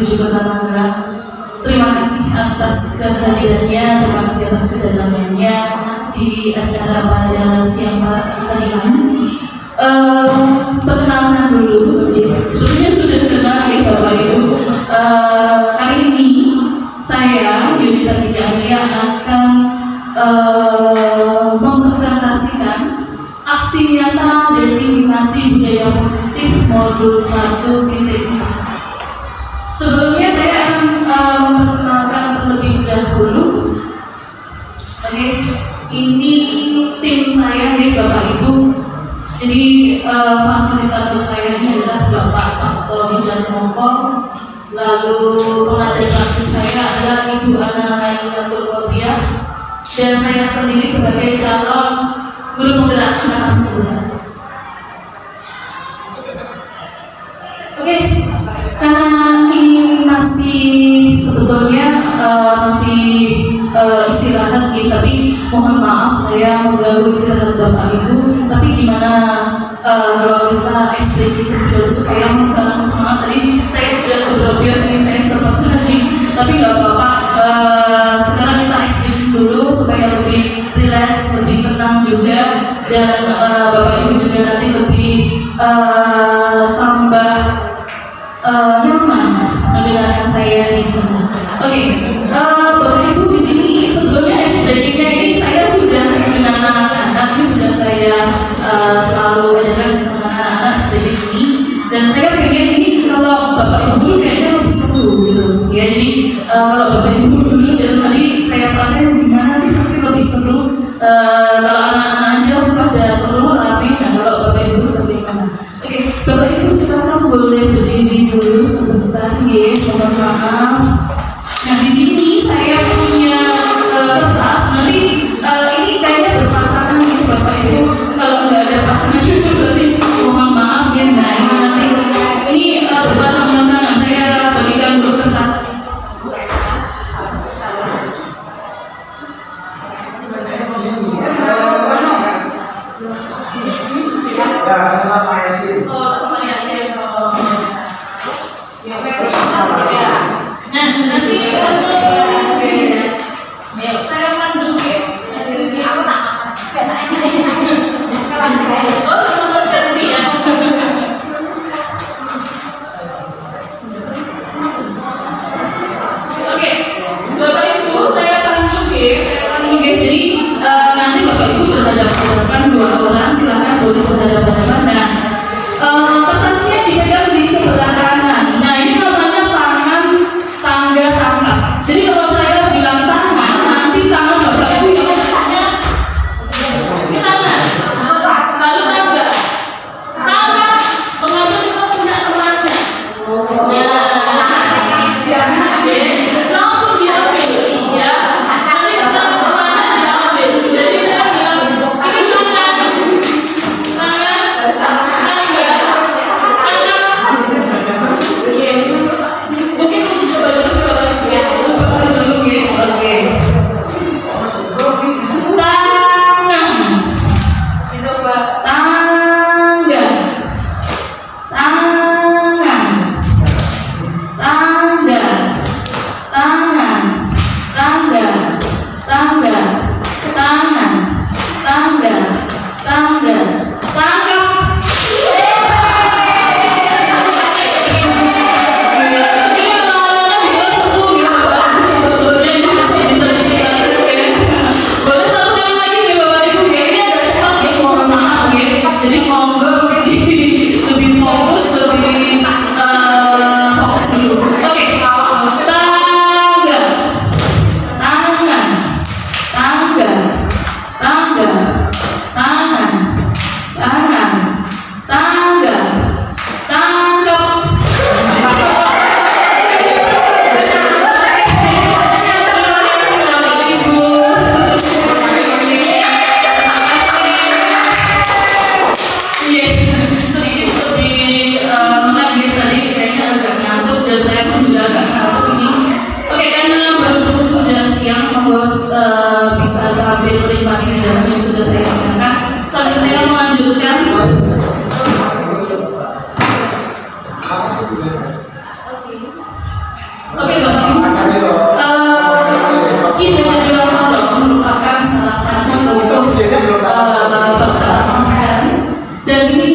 juga Tangerang. Terima kasih atas kehadirannya, terima kasih atas kedatangannya di acara pada siang hari ini. Perkenalan dulu, sebelumnya sudah kenal ya Bapak Ibu. Kali ini saya Yudita Tiga akan mempresentasikan aksi nyata diseminasi budaya positif modul 1.4. Sebelumnya saya akan memperkenalkan terlebih dahulu. Oke, ini tim saya nih Bapak Ibu. Jadi fasilitator saya ini adalah Bapak Sabto Wijanmoko. Lalu pengajar praktis saya adalah Ibu Ana Naila Turkopiah. Dan saya sendiri sebagai calon guru penggerak angkatan 11. Oke, karena ini masih sebetulnya masih istirahat gitu, tapi mohon maaf saya mengganggu istirahat Bapak Ibu. Tapi gimana kalau kita SPG dulu supaya mengganggu semangat? Tadi saya sudah berobios ini, saya sempat tadi, tapi nggak apa-apa. Sekarang kita SPG dulu supaya lebih rileks, lebih tenang juga, dan Bapak Ibu juga nanti lebih tambah nyaman mendengarkan saya di sini. Oke, Bapak Ibu di sini sebelumnya SPG-nya ini saya sudah dengan anak-anak, ini sudah saya selalu ajarkan sama anak-anak SPG ini, dan saya pengen ini kalau Bapak Ibu kayaknya lebih seru gitu ya. Jadi kalau Bapak Ibu dulu dan tadi saya perhatikan gimana sih pasti lebih seru. Kalau anak-anak aja pada seru rame, nah kalau Bapak Ibu bagaimana? Oke, Bapak Ibu silakan boleh berdiri dulu sebentar ya, mohon maaf. Nah di sini saya punya kertas, nanti ini kayaknya berpasangan gitu Bapak Ibu. Kalau nggak ada pasangan itu berarti mohon maaf ya. Nah ini berpasangan-pasangan, saya berikan dulu kertas. Kertasnya dipegang di sebelah kanan. Nah ini namanya tangan tangga tangkap. Jadi kalau saya bilang tangan, nanti tangan Bapak Ibu yang biasanya ini tangan, lalu tangga, tangan mengambil sesuatu temannya. Langsung diambil, ya. Nanti kita semuanya diambil. Jadi saya bilang ini tangan.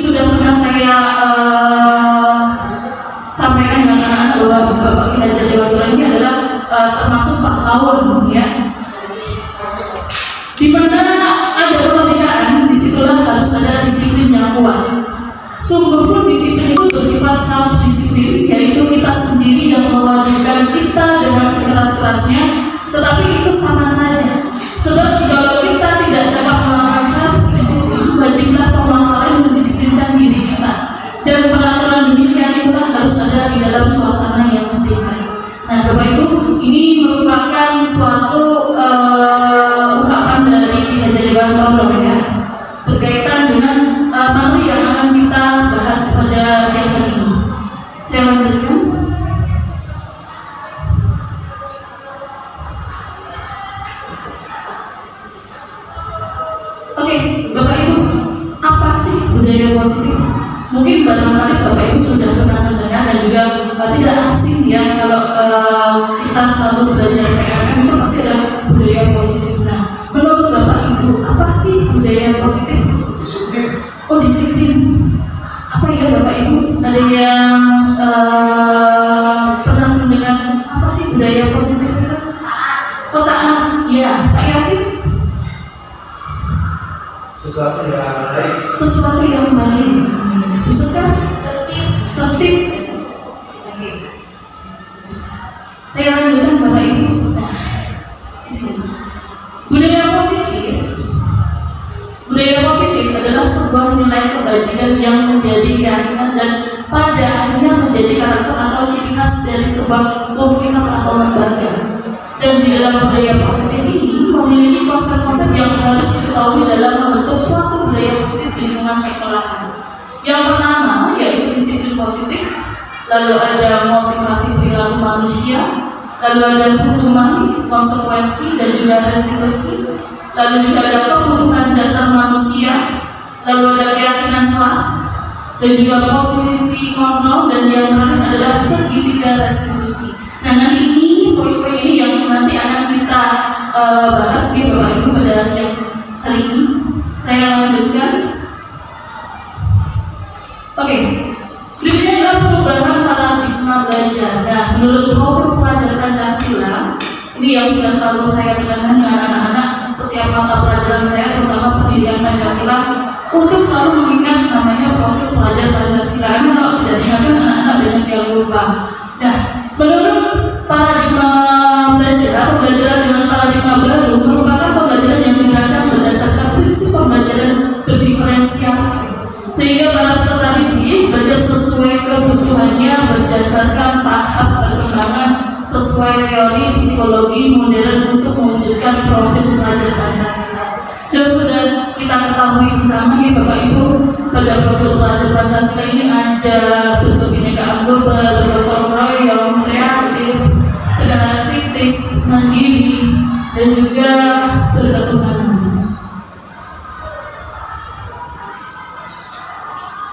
sudah pernah saya sampaikan dengan anak-anak bahwa Bapak Ki Hajar Dewantara ini adalah termasuk pahlawan ya. Di mana ada kemerdekaan, disitulah harus ada disiplin yang kuat. Sungguh pun disiplin itu bersifat self-disiplin, yaitu kita sendiri yang mewajibkan kita dengan sekeras-kerasnya, tetapi itu sama saja. Sebab jika kita tidak cakap melakukan self-disiplin, wajiblah penguasa lain mendisiplinkan diri kita. Dan peraturan demikian itulah harus ada di dalam suasana yang penting. Nah, Bapak Ibu, ini merupakan suatu ungkapan dari Ki Hajar Dewantara ya, berkaitan dengan materi yang akan kita bahas pada siang hari ini. Saya lanjutkan. Oke, Bapak Ibu, apa sih budaya positif? Mungkin barangkali Bapak Ibu sudah pernah mendengar dan juga tidak asing ya kalau kita selalu belajar PMM itu pasti ada budaya positif. Nah, menurut Bapak Ibu, apa sih budaya positif? Disiplin. Oh, disiplin. Apa ya Bapak Ibu? Ada yang pernah mendengar apa sih budaya positif itu? Oh, taat. Ya, Pak Yasin. Sesuatu yang baik. Sesuatu yang baik. Maksudnya tertib. Saya lanjutkan Bapak Ibu. Budaya positif adalah sebuah nilai kebajikan yang menjadi keyakinan dan pada akhirnya menjadi karakter atau ciri khas dari sebuah komunitas atau lembaga. Dan di dalam budaya positif ini memiliki konsep-konsep yang harus diketahui dalam membentuk suatu budaya positif di lingkungan sekolahan. Yang pertama yaitu disiplin positif, lalu ada motivasi perilaku manusia, lalu ada hukuman, konsekuensi dan juga restitusi, lalu juga ada kebutuhan dasar manusia, lalu ada keyakinan kelas dan juga posisi kontrol, dan yang terakhir adalah segitiga restitusi. Nah, nanti ini poin-poin ini yang nanti akan kita bahas di Bapak Ibu pada siang hari ini. Saya lanjutkan. Oke, berikutnya adalah perubahan paradigma belajar. Nah, menurut profil pelajar Pancasila, ini yang sudah selalu saya tekankan dengan anak-anak setiap mata pelajaran saya, terutama pendidikan Pancasila, untuk selalu mengingat namanya profil pelajar Pancasila. Karena kalau tidak diingatkan, anak-anak banyak yang lupa. Nah, menurut paradigma belajar atau pembelajaran dengan paradigma baru merupakan pembelajaran yang dirancang berdasarkan prinsip pembelajaran berdiferensiasi, sehingga para peserta didik belajar sesuai kebutuhannya berdasarkan tahap perkembangan sesuai teori psikologi modern untuk mewujudkan profil pelajar Pancasila. Dan sudah kita ketahui bersama ya Bapak Ibu, pada profil pelajar Pancasila ini ada berkebinekaan global, bergotong royong, kreatif, negara kritis, mandiri, dan juga berketuhanan.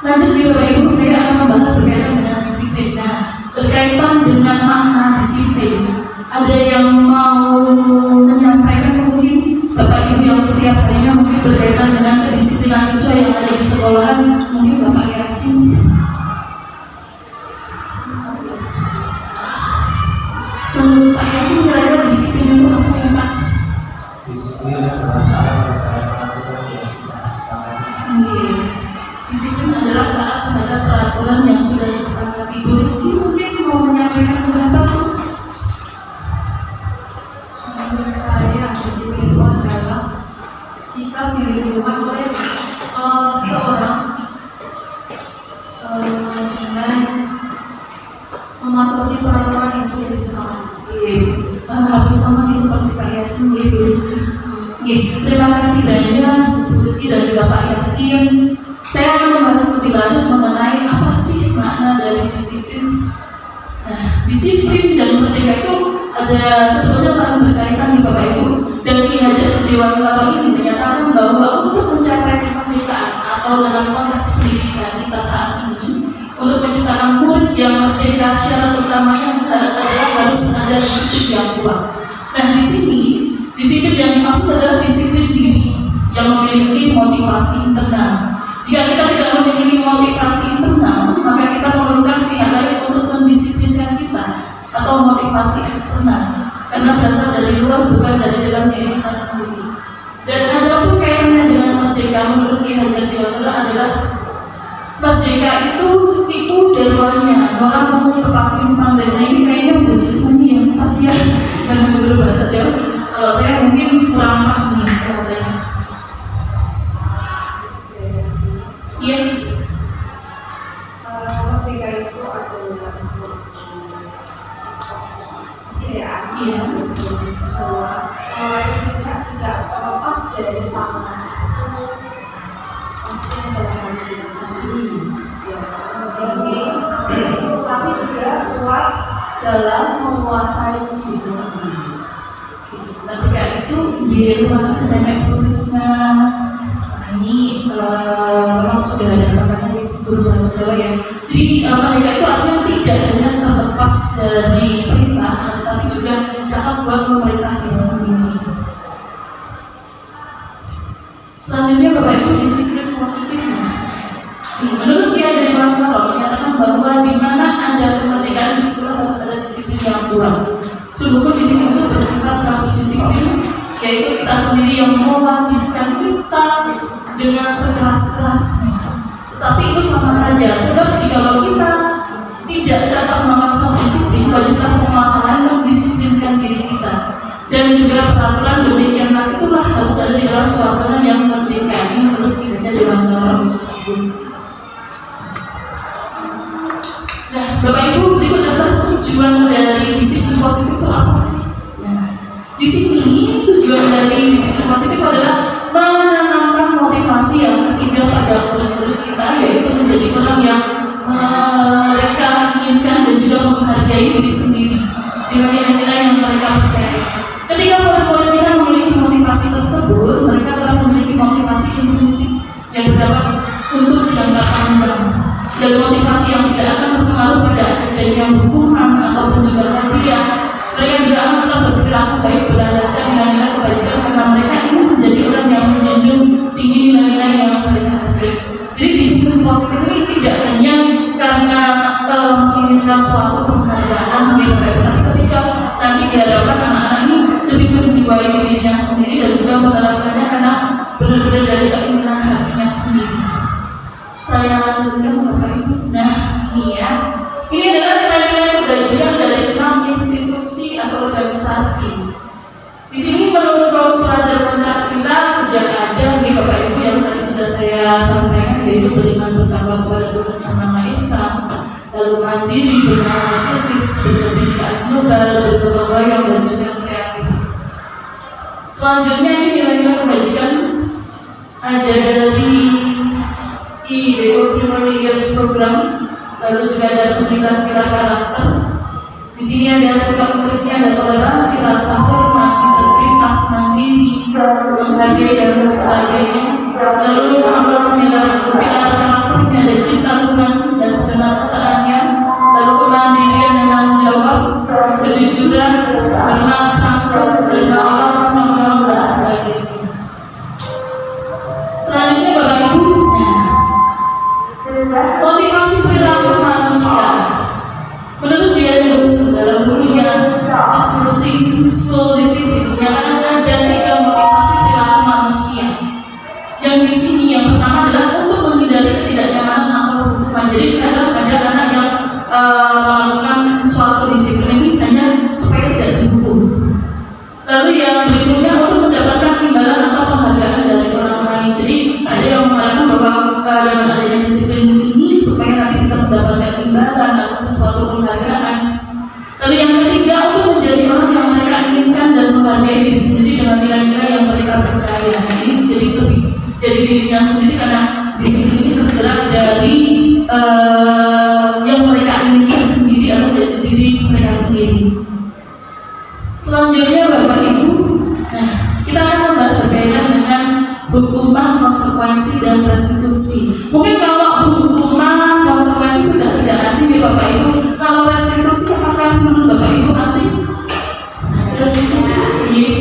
Lanjut ya Bapak Ibu, saya akan membahas berkaitan dengan disiplin. Nah, berkaitan dengan makna disiplin, ada yang mau menyampaikan mungkin Bapak Ibu yang setiap harinya mungkin berkaitan dengan kedisiplinan siswa yang ada di sekolahan, mungkin Bapak Yasin. Menurut Pak Yasin kira-kira disiplin itu apa ya Pak? Disiplin adalah peraturan yang sudah disepakati. Disiplin adalah taat terhadap peraturan yang sudah disepakati. Bu Rizky mungkin mau menyampaikan pendapat? Menurut saya disiplin itu adalah sikap ditunjukkan oleh seorang dengan mematuhi peraturan yang sudah disepakati. Habis sama seperti Pak Yasin, Bu Rizky. Terima kasih banyak Bu Rizky dan juga Pak Yasin. Saya akan membahas lebih lanjut mengenai apa sih makna dari disiplin. Nah, disiplin dan merdeka itu ada sebetulnya saling berkaitan di Bapak Ibu. Dan Ki Hajar Dewantara ini menyatakan bahwa untuk mencapai kemerdekaan atau dalam konteks pendidikan kita saat ini, untuk menciptakan murid yang merdeka, syarat utamanya adalah harus ada disiplin yang kuat. Nah, di sini disiplin yang dimaksud adalah disiplin diri yang memiliki motivasi internal. Jika kita tidak memiliki motivasi internal, maka kita memerlukan pihak lain untuk mendisiplinkan kita atau motivasi eksternal, karena berasal dari luar bukan dari dalam diri kita sendiri. Dan ada pun kaitannya dengan merdeka menurut Ki Hajar Dewantara adalah merdeka itu jawabannya orang mau lepas simpang, dan ini kayaknya udah semuanya yang pas ya dan menurut bahasa Jawa. Kalau saya mungkin kurang pas nih bahasanya. Iya. Merdeka itu adalah suatu kebudayaan bahwa orang kita tidak terlepas dari pangan itu pastinya dalam hati yang ya tapi juga kuat dalam menguasai diri sendiri. Merdeka itu dia mana sebanyak tulisnya. Ini memang sudah ada namanya di guru bahasa Jawa ya. Jadi merdeka itu artinya tidak hanya terlepas dari perintah, tapi juga cakap buat memerintah diri sendiri. Selanjutnya Bapak Ibu, disiplin positifnya. Menurut Ki Hajar Dewantara menyatakan bahwa di mana ada kemerdekaan di situ harus ada disiplin yang kuat. Sungguh disiplin itu bersifat satu disiplin, yaitu kita sendiri yang mewajibkan kita dengan sekeras-kerasnya. Tetapi itu sama saja, sebab jika kita tidak dapat memaksa disiplin, kewajiban pemasangan mendisiplinkan diri kita. Dan juga peraturan demikianlah itulah harus ada di dalam suasana yang merdeka. Ini menurut Ki Hajar Dewantara. Nah, Bapak Ibu, berikut adalah tujuan dari disiplin positif itu apa sih? Nah, di sini tujuan dari disiplin positif adalah menanamkan motivasi yang ketiga pada murid-murid kita, yaitu menjadi orang yang mereka inginkan dan juga menghargai diri sendiri dengan nilai-nilai yang mereka percaya. Ketika murid-murid kita memiliki motivasi tersebut, mereka telah memiliki motivasi intrinsik yang berdampak untuk jangka panjang, dan motivasi yang tidak akan berpengaruh pada adanya hukuman ataupun juga hadiah. Mereka juga akan tetap berperilaku baik berdasarkan nilai-nilai kebajikan, karena mereka ingin menjadi orang yang menjunjung tinggi nilai-nilai yang mereka hargai. Jadi disiplin positif ini tidak hanya karena menginginkan suatu penghargaan, tapi ketika nanti diharapkan anak-anak ini lebih menjiwai dirinya sendiri dan juga menerapkannya karena benar-benar dari keinginan hatinya sendiri. Saya lanjutkan Bapak Ibu. Nah, ini ya. Ini adalah nilai-nilai kebajikan dari 6 institusi atau organisasi. Di sini menurut buku pelajaran Pancasila sudah ada nih Bapak Ibu yang tadi sudah saya sampaikan, yaitu beriman bertakwa kepada Tuhan yang Maha Esa, lalu mandiri, bernama kritis, berpendidikan global, bergotong royong, dan juga kreatif. Selanjutnya ini nilai-nilai kebajikan ada dari IDO Primary Years Program, lalu juga ada 9 pilar karakter. Di sini ada sikap muridnya, ada toleransi, rasa hormat, integritas, mandiri, menghargai dan sebagainya. Lalu nomor 9 pilar karakternya ada cinta Tuhan dan segenap ciptaannya, lalu kemandirian dan tanggung jawab, kejujuran, hormat, santun, menerima orang, semua dan sebagainya. Selanjutnya Bapak Ibu, motivasi perilaku manusia. Menurut Dian Wilson dalam bukunya Useful Discipline menyatakan ada 3 motivasi perilaku manusia. Yang di sini yang pertama adalah untuk menghindari ketidaknyamanan atau hukuman. Jadi kadang ada anak yang melakukan suatu disiplin ini hanya supaya tidak dihukum. Lalu yang berikutnya untuk mendapatkan imbalan atau penghargaan dari orang lain. Jadi ada yang mengatakan bahwa dengan adanya disiplin ini supaya nanti bisa mendapatkan imbalan atau suatu penghargaan. Lalu yang ketiga untuk menjadi orang yang mereka inginkan dan menghargai diri sendiri dengan nilai-nilai yang mereka percaya. Ini menjadi lebih dari dirinya sendiri karena disiplin ini tergerak dari yang mereka inginkan sendiri atau dari diri mereka sendiri. Selanjutnya Bapak Ibu, nah kita akan membahas berkaitan dengan hukuman, konsekuensi, dan restitusi. Mungkin kalau hukuman, konsekuensi sudah tidak asing ya Bapak Ibu. Kalau restitusi apakah menurut Bapak Ibu asing? Restitusi, iya.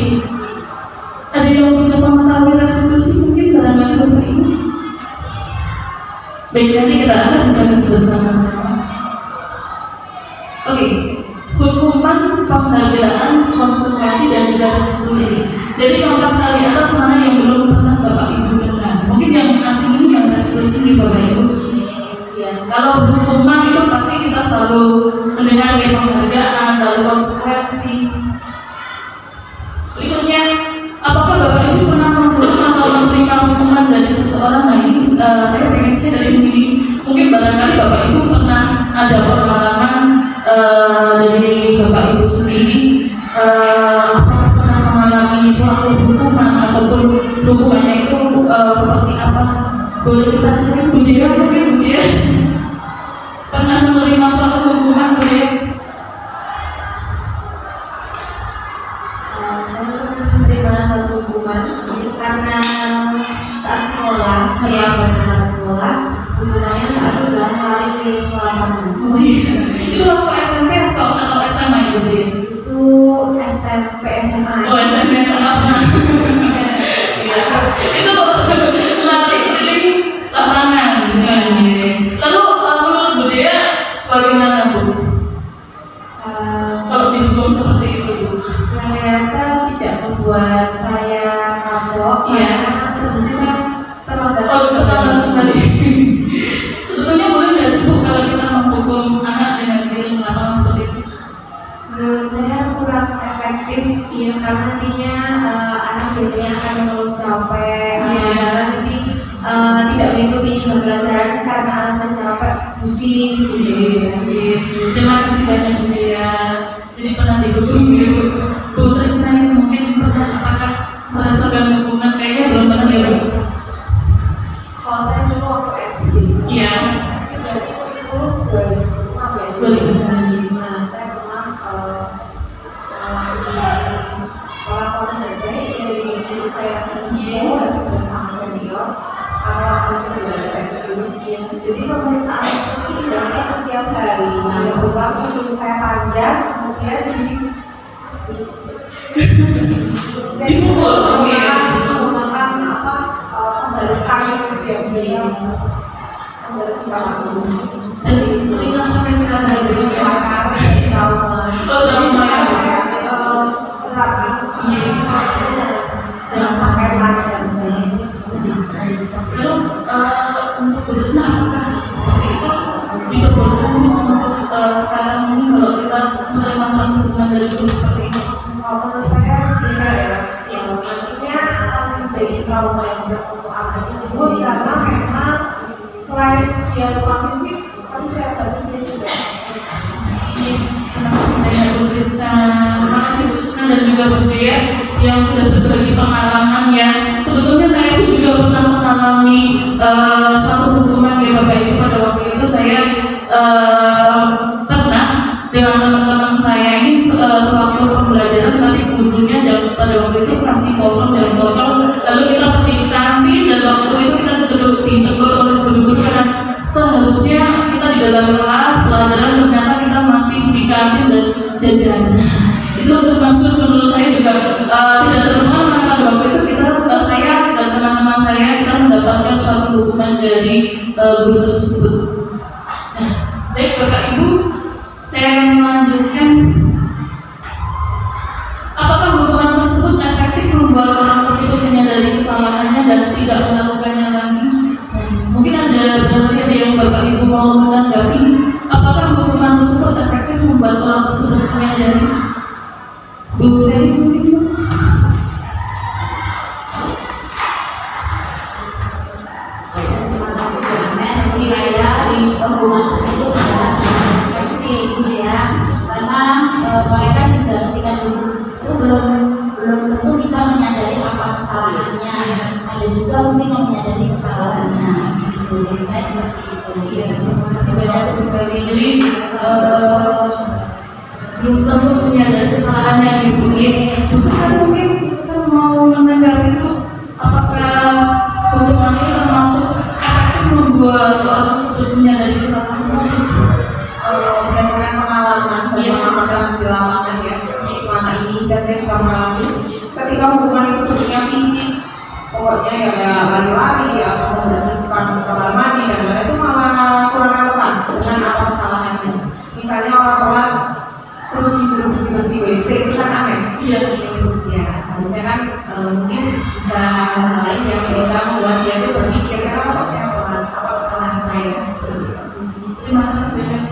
Ada yang sudah mengetahui restitusi mungkin barangkali Bapak Ibu? kita akan bahas bersama-sama. Oke, hukuman, penghargaan, konsekuensi, dan juga restitusi. Jadi keempat kali atas mana yang belum pernah Bapak Ibu dengar? Mungkin yang asing ini yang restitusi nih Bapak Ibu. Ya, kalau hukuman itu pasti kita selalu mendengar ya penghargaan, lalu konsekuensi. Berikutnya, apakah Bapak Ibu pernah menghukum atau menerima hukuman dari seseorang? Nah ini saya pengen sih dari ini. Mungkin barangkali Bapak Ibu pernah ada pengalaman dari Bapak Ibu sendiri. Apakah pernah mengalami suatu hukuman ataupun hukumannya itu seperti apa? Boleh kita sering budaya mungkin budaya pernah menerima suatu hukuman budaya? Saya menerima suatu hukuman karena saat sekolah, terlambat berangkat sekolah, hukumannya saat itu adalah lari keliling lapangan. Oh iya, itu waktu SMP atau SMA itu budaya? Itu SMP SMA. Oh SMP SMA pernah. Itu lari keliling lapangan. Lalu menurut budaya bagaimana Bu? Kalau dihukum seperti itu Bu? Ternyata tidak membuat saya kapok, Iya. karena terbukti saya terlambat. Oh terlambat kembali. Sebetulnya boleh nggak sih Bu kalau kita menghukum anak dengan keliling lapangan seperti itu? Menurut saya kurang efektif, ya, karena nantinya anak biasanya akan mengeluh capek, Iya. nanti tidak mengikuti jam pelajaran karena alasan capek, pusing, gitu. Terima kasih banyak Bu Dea. Jadi pernah dihukum Bu. Bu Trisna ini mungkin pernah apakah merasakan hukuman? Kayaknya belum pernah ya Bu. Kalau saya dulu waktu SD, Iya. SD berarti kurikulum 2006 ya. 2006. Nah, saya pernah mengalami perlakuan tidak baik dari guru saya senior dan juga sama senior. Karena waktu itu juga ada pensiun. Jadi pemeriksaan itu dilakukan setiap hari. Nah, kebetulan guru saya panjang, kemudian Dipukul, menggunakan apa penggaris kayu gitu ya, biasa penggaris bagus. Jadi ingat sampai sekarang Bu. Trauma. Oh, Jadi trauma. sekarang saya menerapkan jangan sampai panjang. Lalu untuk Bu Trisna apakah seperti itu diperbolehkan untuk sekarang ini kalau kita menerima suatu hukuman dari guru seperti itu? Kalau menurut saya tidak ya, yang nantinya akan menjadi trauma yang berat untuk anak tersebut karena memang selain dia luka fisik, tapi saya bagi dia juga. Terima kasih banyak Bu Trisna. Terima kasih Bu Trisna dan juga Bu Dea yang sudah berbagi pengalaman ya. Sebetulnya saya pun juga pernah mengalami suatu hukuman ya Bapak Ibu. Pada waktu itu saya pernah dengan teman-teman saya ini sewaktu pembelajaran, tapi gurunya pada waktu itu masih kosong, jam kosong, lalu kita pergi ke kantin dan waktu itu kita ditegur oleh guru-guru karena seharusnya kita di dalam kelas pelajaran, ternyata kita masih di kantin dan jajan. Itu termasuk menurut saya juga tidak terkenal karena pada waktu itu saya dan teman-teman saya kita mendapatkan suatu hukuman dari guru tersebut. Nah, baik Bapak Ibu, saya akan melanjutkan. Apakah hukuman tersebut efektif membuat orang tersebut menyadari kesalahannya dan tidak melakukannya lagi? Mungkin ada yang Bapak Ibu mau menanggapi. Apakah hukuman tersebut efektif membuat orang tersebut menyadari? Bu Ferry mungkin? Terima kasih banyak. Saya di hukuman tersebut adalah efektif ya, karena mereka juga ketika dulu itu belum tentu bisa menyadari apa kesalahannya. Ada juga mungkin yang menyadari kesalahannya. Gitu. Jadi saya seperti itu. Iya, terima kasih banyak Bu Ferry. Jadi belum tentu menyadari kesalahannya Ibu. Bu Sari mungkin kita mau menanggapi dulu. Apakah hukuman ini termasuk efektif membuat orang tersebut menyadari kesalahannya? Berdasarkan pengalaman dan pengalaman di lapangan ya selama ini, dan saya sudah mengalami ketika hukuman itu bentuknya fisik, pokoknya ya kayak lari-lari atau membersihkan kamar mandi dan lain-lain, itu malah Terima kasih banyak.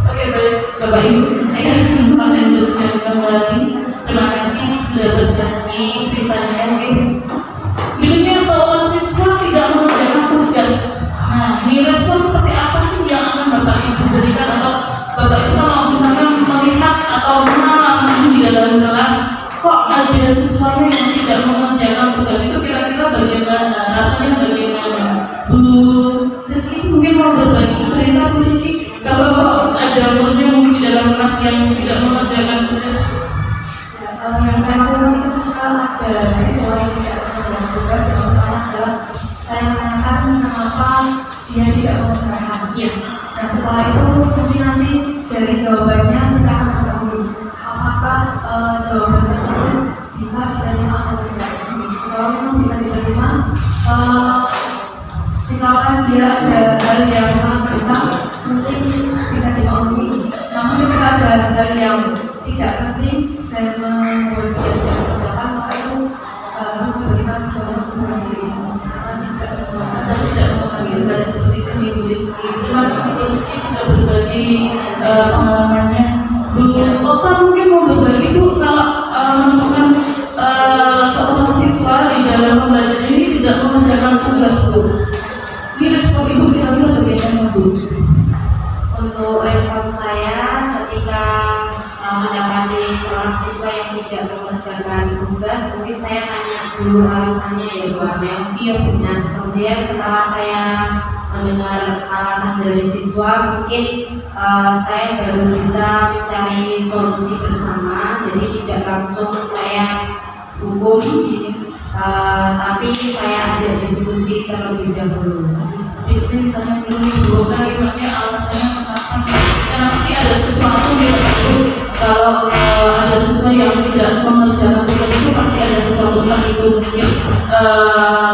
Oke, baik Bapak Ibu, saya akan melanjutkan kembali. Terima kasih sudah berbagi ceritanya. Berikutnya seorang siswa tidak mengerjakan tugas. Nah, ini respon seperti apa sih yang akan Bapak Ibu berikan, atau Bapak Ibu kalau misalkan melihat atau mengalami di dalam kelas kok ada siswanya yang tidak mengerjakan tugas, itu kira-kira bagaimana? Rasanya bagaimana? Bu Rizky mungkin mau berbagi cerita, Bu Rizky, kalau ada muridnya mungkin di dalam kelas yang tidak mengerjakan tugas. Yang saya lakukan itu ketika ada siswa yang tidak mengerjakan tugas, yang pertama adalah saya menanyakan kenapa dia tidak mengerjakan. Ya. Nah setelah itu mungkin nanti dari jawabannya kita akan mengetahui apakah jawaban tersebut bisa diterima atau tidak. Kalau memang bisa diterima, misalkan dia ada hal yang sangat besar, mungkin bisa dimaklumi. Namun jika ada hal yang tidak penting dan membuat dia tidak mengerjakan, maka itu harus diberikan sebuah konsentrasi. Tidak mengambil seperti itu, Bu Rizky. Terima kasih Bu Rizky sudah berbagi pengalamannya. Bu Oka mungkin mau berbagi, Bu, kalau menemukan seorang siswa di dalam pembelajaran ini tidak mengerjakan tugas, Bu. Ini respon Ibu kira-kira bagaimana, Bu? Untuk respon saya ketika mendapati seorang siswa yang tidak mengerjakan tugas, mungkin saya tanya dulu alasannya, ya Bu Amel. Iya, Bu. Nah, kemudian setelah saya mendengar alasan dari siswa, mungkin saya baru bisa mencari solusi bersama. Jadi tidak langsung saya hukum, tapi saya ajak diskusi terlebih dahulu. Istri tanya dulu Ibu Oka, maksudnya alasannya kenapa sih ada sesuatu gitu. Kalau ada siswa yang tidak mengerjakan tugas itu pasti ada sesuatu yang itu mungkin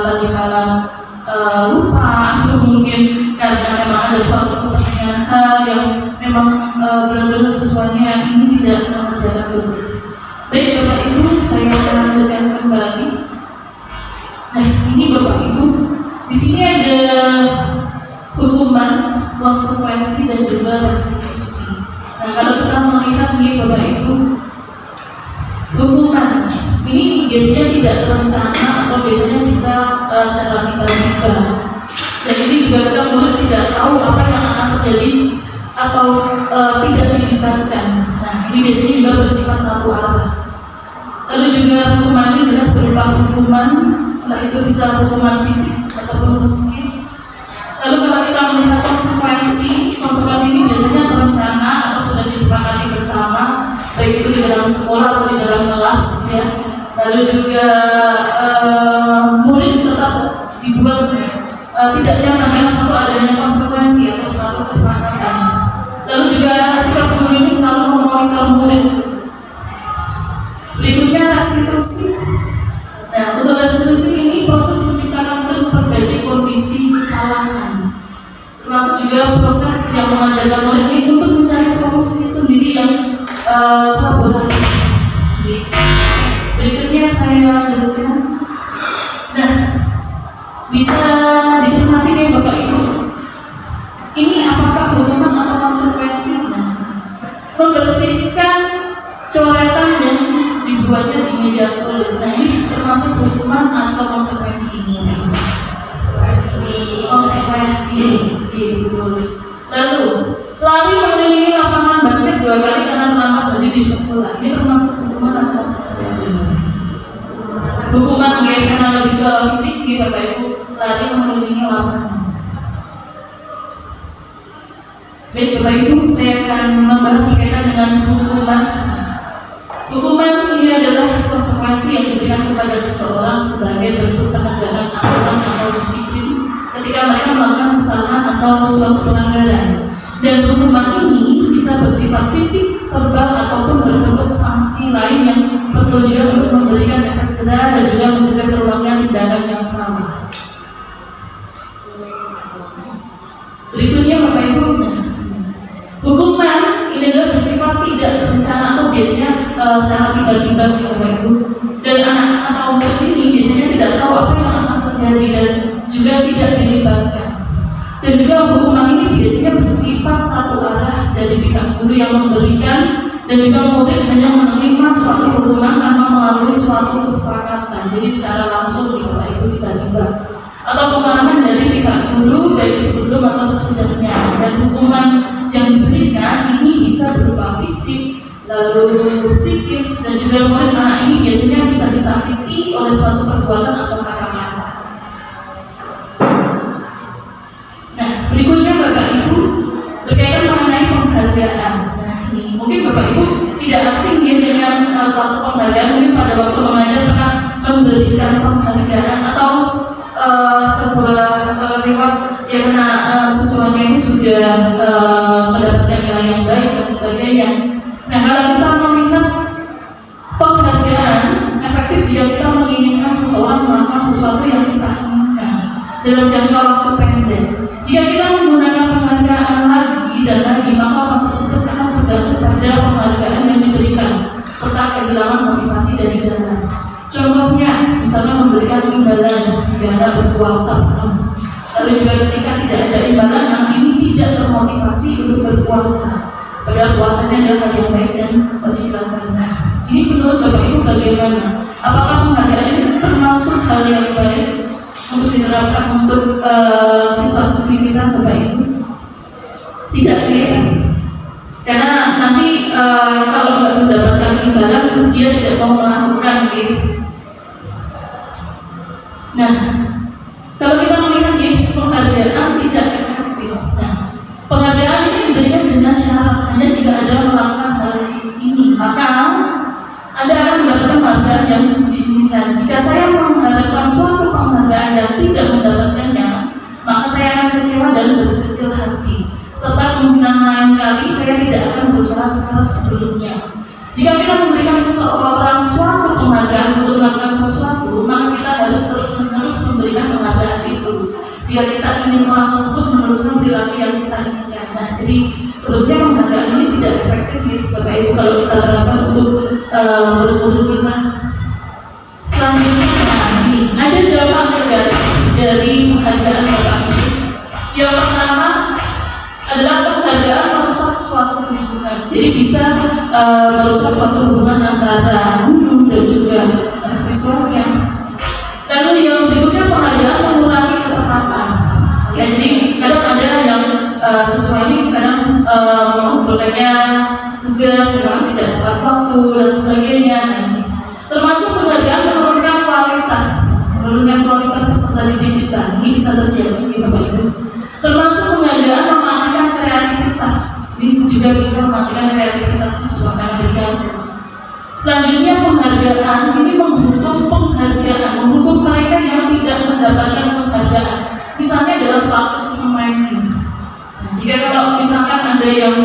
tadi malam lupa, atau mungkin karena memang ada suatu kepentingan hal yang memang benar-benar siswanya yang ini tidak mengerjakan tugas. Baik Bapak Ibu, saya akan lanjutkan kembali. Nah ini Bapak Ibu, di sini ada hukuman, konsekuensi dan juga restitusi. Nah kalau kita melihat nih Bapak Ibu, hukuman ini biasanya tidak terencana atau biasanya bisa secara tiba-tiba. Dan ini juga kita murid tidak tahu apa yang akan terjadi atau tidak dilibatkan. Nah ini biasanya juga bersifat satu arah. Lalu juga hukuman ini jelas berupa hukuman, entah itu bisa hukuman fisik ataupun psikis. Lalu kalau kita melihat konsekuensi ini biasanya terencana atau sudah disepakati bersama, baik itu di dalam sekolah atau di dalam kelas ya. Lalu juga murid tetap dibuat tidak nyaman karena suatu adanya konsekuensi atau suatu kesepakatan. Lalu juga sikap guru ini selalu memonitor murid. Berikutnya restitusi. Nah, untuk restitusi ini proses menciptakan dan memperbaiki kondisi kesalahan, termasuk juga proses yang mengajarkan murid ini untuk mencari solusi sendiri yang kolaboratif. Berikutnya saya lanjutkan. Nah, bisa dicermati nih Bapak Ibu. Ini apakah hukuman atau konsekuensinya? Membersihkan coretan yang dibuatnya di meja tulis. Nah ini termasuk hukuman atau konsekuensinya. Konsekuensi. Lalu lari mengelilingi lapangan basket 2 kali karena terlambat tadi di sekolah. Ini termasuk hukuman atau konsekuensi. Hukuman karena lebih ke fisik di Bapak Ibu, lari mengelilingi lapangan. Baik Bapak Ibu, saya akan membahas berkaitan dengan hukuman. Hukuman ini adalah konsekuensi yang diberikan kepada seseorang sebagai bentuk penegakan aturan atau disiplin ketika mereka melakukan kesalahan atau suatu pelanggaran. Dan hukuman ini bisa bersifat fisik, verbal ataupun berbentuk sanksi lain yang bertujuan untuk memberikan efek jera dan juga mencegah terulangnya tindakan yang salah. Berikutnya Bapak Ibu, hukuman ini adalah bersifat tidak terencana atau biasanya secara tiba-tiba Bapak Ibu. Dan anak atau murid ini biasanya tidak tahu apa yang akan terjadi dan juga tidak dilibatkan. Dan juga hukuman ini biasanya bersifat satu arah dari pihak guru yang memberikan, dan juga murid hanya menerima suatu hukuman tanpa melalui suatu kesepakatan. Jadi secara langsung itu tiba-tiba, atau pengarahan dari pihak guru baik sebelum atau sesudahnya. Dan hukuman yang diberikan ini bisa berupa fisik, lalu psikis, dan juga murid anak ini biasanya bisa disakiti oleh suatu perbuatan atau kata-kata. Nah, berikutnya Bapak Ibu berkaitan mengenai penghargaan. Nah, ini mungkin Bapak Ibu tidak asing ya dengan suatu penghargaan. Mungkin pada waktu mengajar pernah memberikan penghargaan atau sebuah reward yang sesuatu ini sudah mendapatkan nilai yang baik dan sebagainya. Nah, kalau kita melihat penghargaan efektif jika kita menginginkan seseorang melakukan sesuatu yang kita inginkan dalam jangka waktu pendek. Jika kita menggunakan penghargaan lagi dan lagi, maka orang tersebut akan bergantung pada penghargaan yang diberikan serta kehilangan motivasi dari dalam. Contohnya, misalnya memberikan imbalan jika Anda berpuasa, lalu juga ketika tidak ada imbalan, yang ini tidak termotivasi untuk berpuasa. Padahal puasanya adalah hal yang baik dan wajib dilakukan. Nah, ini menurut Bapak Ibu bagaimana? Apakah penghargaan ini termasuk hal yang baik untuk diterapkan untuk siswa-siswi kita, Bapak Ibu? Tidak ya? Karena nanti kalau nggak mendapatkan imbalan, dia tidak mau melakukan ya. Nah, kalau kita melihat ya, penghargaan tidak efektif. Nah, penghargaan ini diberikan dengan syarat hanya jika ada melakukan hal ini, maka Anda akan mendapatkan penghargaan yang diinginkan. Jika saya mengharapkan suatu penghargaan yang tidak mendapatkannya, maka saya akan kecewa dan berkecil hati, serta kemungkinan lain kali saya tidak akan berusaha sekeras sebelumnya. Jika kita memberikan seseorang suatu penghargaan untuk melakukan sesuatu, maka kita harus terus-menerus memberikan penghargaan itu. Jika kita ingin orang tersebut meneruskan perilaku yang kita inginkan. Nah, jadi sebetulnya penghargaan ini tidak efektif ya Bapak Ibu kalau kita terapkan untuk murid-murid kita. Selanjutnya ini ada dampak negatif dari penghargaan Bapak Ibu. Yang pertama adalah penghargaan merusak suatu hubungan. Jadi bisa merusak suatu hubungan antara guru dan juga siswanya. Lalu yang berikutnya penghargaan mengurangi ketepatan. Ya, jadi kadang ada yang siswa ini kadang mengumpulkannya tugas dengan tidak tepat waktu dan sebagainya. Termasuk penghargaan menurunkan kualitas peserta didik kita. Ini bisa terjadi ya Bapak Ibu. Termasuk penghargaan mematikan kreativitas. Ini juga bisa mematikan kreativitas siswa karena bergantung. Selanjutnya penghargaan ini menghukum mereka yang tidak mendapatkan penghargaan. Misalnya dalam suatu sistem ranking. Nah, jika kalau misalkan ada yang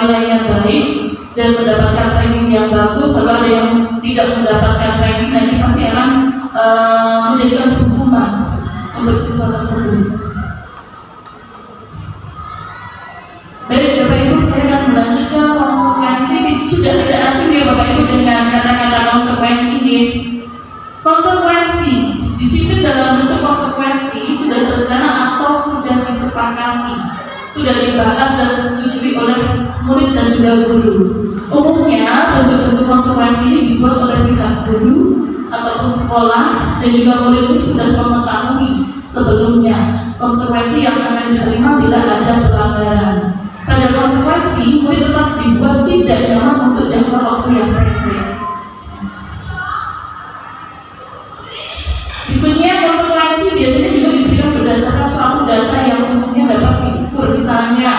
nilainya baik dan mendapatkan ranking yang bagus, lalu ada yang tidak mendapatkan ranking, nah ini pasti akan menjadikan hukuman untuk siswa tersebut. Baik Bapak Ibu, saya akan melanjut ke konsekuensi. Sudah tidak asing ya Bapak Ibu dengan kata-kata konsekuensi ya. Konsekuensi, disiplin dalam bentuk konsekuensi sudah terencana atau sudah disepakati, sudah dibahas dan disetujui oleh murid dan juga guru. Umumnya bentuk-bentuk konsekuensi ini dibuat oleh pihak guru ataupun sekolah, dan juga murid ini sudah mengetahui sebelumnya konsekuensi yang akan diterima bila ada pelanggaran. Pada konsekuensi, murid tetap dibuat tidak nyaman untuk jangka waktu yang pendek. Berikutnya, konsekuensi biasanya juga diberikan berdasarkan suatu data yang umumnya dapat diukur. Misalnya,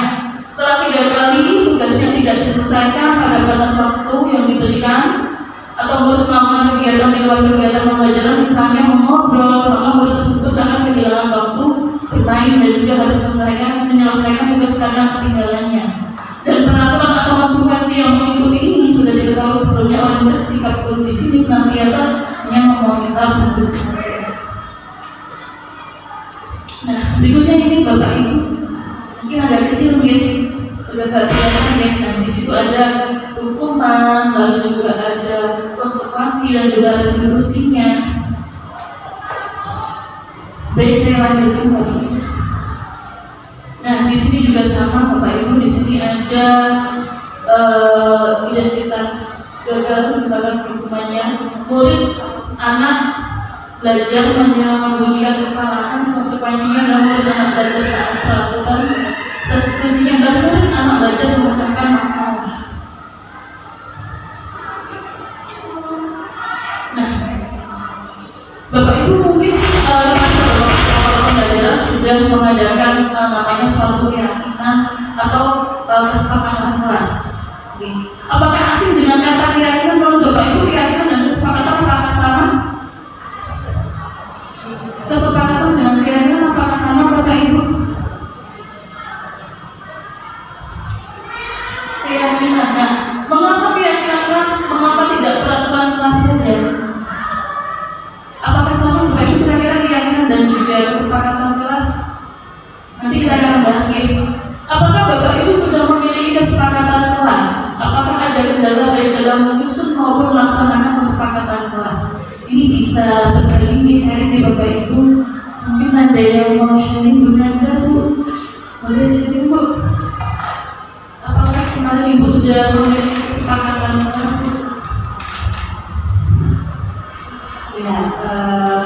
setelah 3 kali tugasnya tidak diselesaikan pada batas waktu yang diberikan, atau murid melakukan kegiatan di luar kegiatan pembelajaran, misalnya mengobrol, maka murid tersebut akan kehilangan waktu bermain dan juga harus menyelesaikan tugas karena ketinggalannya. Dan peraturan atau konsekuensi yang mengikuti ini sudah diketahui sebelumnya oleh murid. Sikap guru di sini senantiasa hanya memonitor murid saja. Nah, berikutnya ini Bapak Ibu mungkin agak kecil ya, agak kelihatan ya. Nah, di situ ada hukuman, lalu juga ada konsekuensi dan juga restitusinya. Baik, saya lanjutkan Bapak Ibu. bersama Bapak Ibu. Di sini ada identitas gagal, misalkan hukumannya murid anak belajar menyembunyikan kesalahan, konsekuensinya adalah murid anak belajar taat peraturan, konsekuensinya adalah murid anak belajar memecahkan masalah. Nah, Bapak Ibu mungkin pembelajaran sudah mengadakan namanya suatu keyakinan atau kesepakatan kelas. Apakah asing dengan kata keyakinan? Menurut Bapak Ibu, keyakinan dan kesepakatan apakah sama? Kesepakatan dengan keyakinan apakah sama, Bapak Ibu? Keyakinan. Nah, mengapa keyakinan kelas? Mengapa tidak peraturan kelas saja? Apakah sama, Bapak Ibu, kira-kira keyakinan dan juga kesepakatan kelas? Nanti kita akan bahas ini. Apakah Bapak Ibu sudah memiliki kesepakatan kelas? Apakah ada kendala baik dalam menyusun maupun melaksanakan kesepakatan kelas? Ini bisa berbagi di sharing di Bapak Ibu. Mungkin ada yang mau sharing dengan Bu. Boleh sharing, Bu. Apakah kemarin Ibu sudah memiliki kesepakatan kelas, Bu? Ya,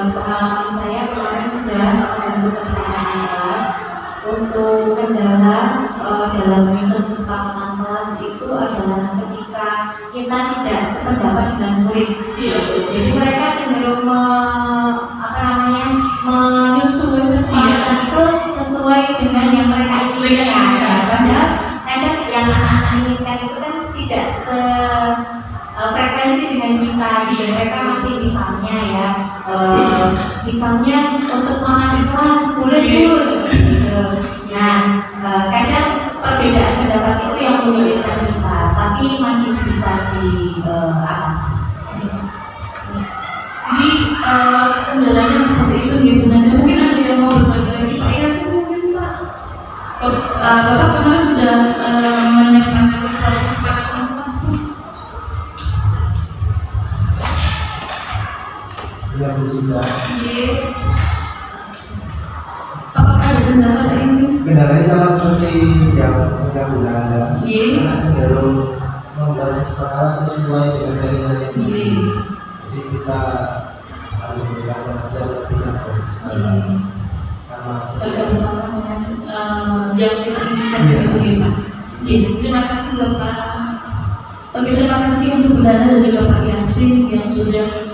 pengalaman saya kemarin sudah membentuk kesepakatan kelas. Untuk kendala dalam menyusun kesepakatan kelas itu adalah ketika kita tidak sependapat dengan murid. Jadi mereka cenderung menyusun kesepakatan itu sesuai dengan yang mereka inginkan. Padahal kadang yang anak-anak inginkan itu kan tidak frekuensi dengan kita. Gitu. Mereka masih misalnya untuk makan di kelas boleh Bu. Nah, kadang perbedaan pendapat itu yang menyulitkan kita, tapi masih bisa diatasi. Jadi kendalanya seperti itu, gitu. Dan mungkin ada yang mau berbagi lagi, Pak Yasin mungkin, Pak. Bapak kemarin sudah menyampaikan suatu kesepakatan kelas, Bu. Ya, Bu, sudah. Apakah ada kendala lain sih? Kendalanya sama seperti yang Anda. Iya. Karena cenderung membuat kesepakatan sesuai dengan keinginannya sendiri. Jadi kita harus memberikan pengertian lebih atau sama seperti Agak sama dengan yang kita inginkan Iya. itu, Pak. Jadi terima kasih Bapak. Oke, terima kasih untuk Bu Nana dan juga Pak Yasin yang sudah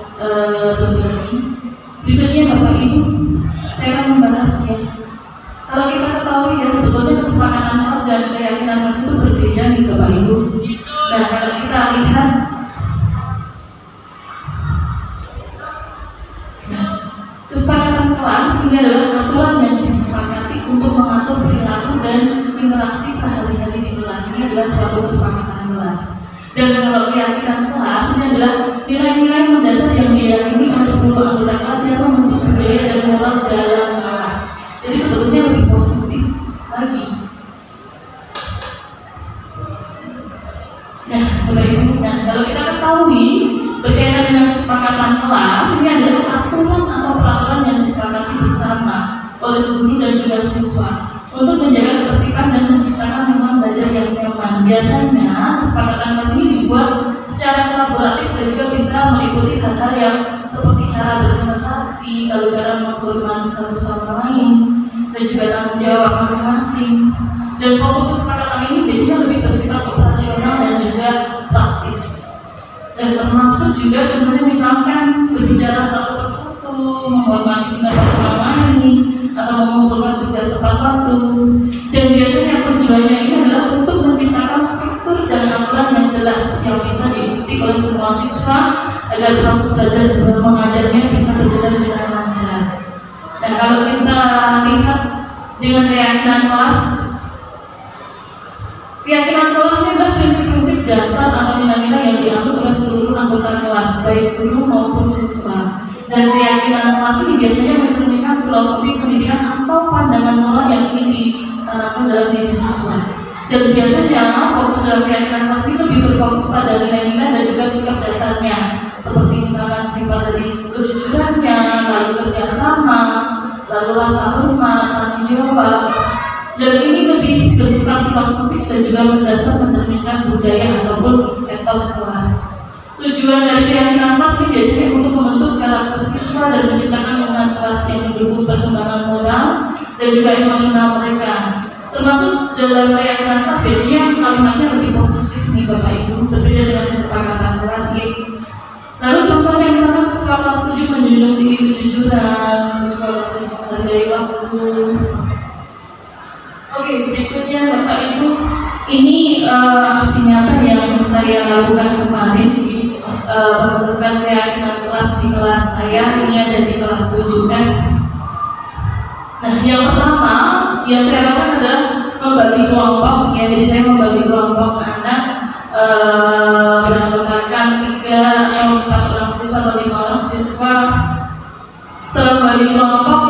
berbagi. Berikutnya Bapak Ibu, saya akan membahasnya. Kalau kita ketahui ya sebetulnya kesepakatan kelas dan keyakinan kelas itu berbeda nih Bapak Ibu. Nah, kalau kita lihat, kesepakatan kelas ini adalah aturan yang disepakati untuk mengatur perilaku dan interaksi sehari-hari di kelas. Ini adalah suatu kesepakatan kelas. Dan kalau keyakinan kelas ini adalah nilai-nilai mendasar yang diyakini oleh seluruh anggota kelas yang membentuk budaya dan moral dalam kelas. Jadi sebetulnya lebih positif lagi. Nah, Bapak Ibu, kalau kita ketahui berkaitan dengan kesepakatan kelas, ini adalah aturan atau peraturan yang disepakati bersama oleh guru dan juga siswa untuk menjaga ketertiban dan menciptakan lingkungan belajar yang nyaman. Biasanya kesepakatan kelas ini dibuat secara kolaboratif dan juga bisa meliputi hal-hal yang seperti cara berinteraksi, lalu cara menghormati satu sama lain, dan juga tanggung jawab masing-masing. Dan fokus kesepakatan ini biasanya lebih bersifat operasional dan juga praktis. Dan termasuk juga contohnya misalkan berbicara satu persatu, menghormati pendapat orang lain, atau mengumpulkan tugas tepat waktu. Dan biasanya tujuannya ini adalah untuk menciptakan struktur dan aturan yang jelas yang bisa diikuti oleh semua siswa agar proses belajar dan mengajarnya bisa berjalan dengan lancar. Dan kalau kita lihat dengan keyakinan kelas ini adalah prinsip-prinsip dasar atau nilai-nilai yang dianggap oleh seluruh anggota kelas, baik guru maupun siswa. Dan keyakinan kelas ini biasanya mencerminkan filosofi pendidikan atau pandangan moral yang ingin ditanamkan dalam diri siswa. Dan biasanya fokus dalam keyakinan kelas ini lebih berfokus pada nilai-nilai dan juga sikap dasarnya, seperti misalkan sifat dari kejujurannya, lalu kerjasama, lalu rasa hormat, tanggung jawab. Dan ini lebih bersifat filosofis dan juga mendasar mencerminkan budaya ataupun etos kelas. Tujuan dari keyakinan kelas ini biasanya untuk membentuk karakter siswa dan menciptakan lingkungan kelas yang mendukung perkembangan moral dan juga emosional mereka. Termasuk dalam keyakinan kelas biasanya kalimatnya lebih positif nih Bapak Ibu, berbeda dengan kesepakatan kelas ini. Lalu contohnya misalnya siswa kelas 7 menjunjung tinggi kejujuran, siswa kelas 7 menghargai waktu. Oke, berikutnya Bapak Ibu, ini aksi nyata yang saya lakukan kemarin di pembentukan keyakinan kelas di kelas saya, ini ada di kelas 7F. Nah, yang pertama yang saya lakukan adalah membagi kelompok, ya. Jadi saya membagi kelompok anak berdasarkan 3 atau 4 orang siswa atau 5 orang siswa. Setelah membagi kelompok,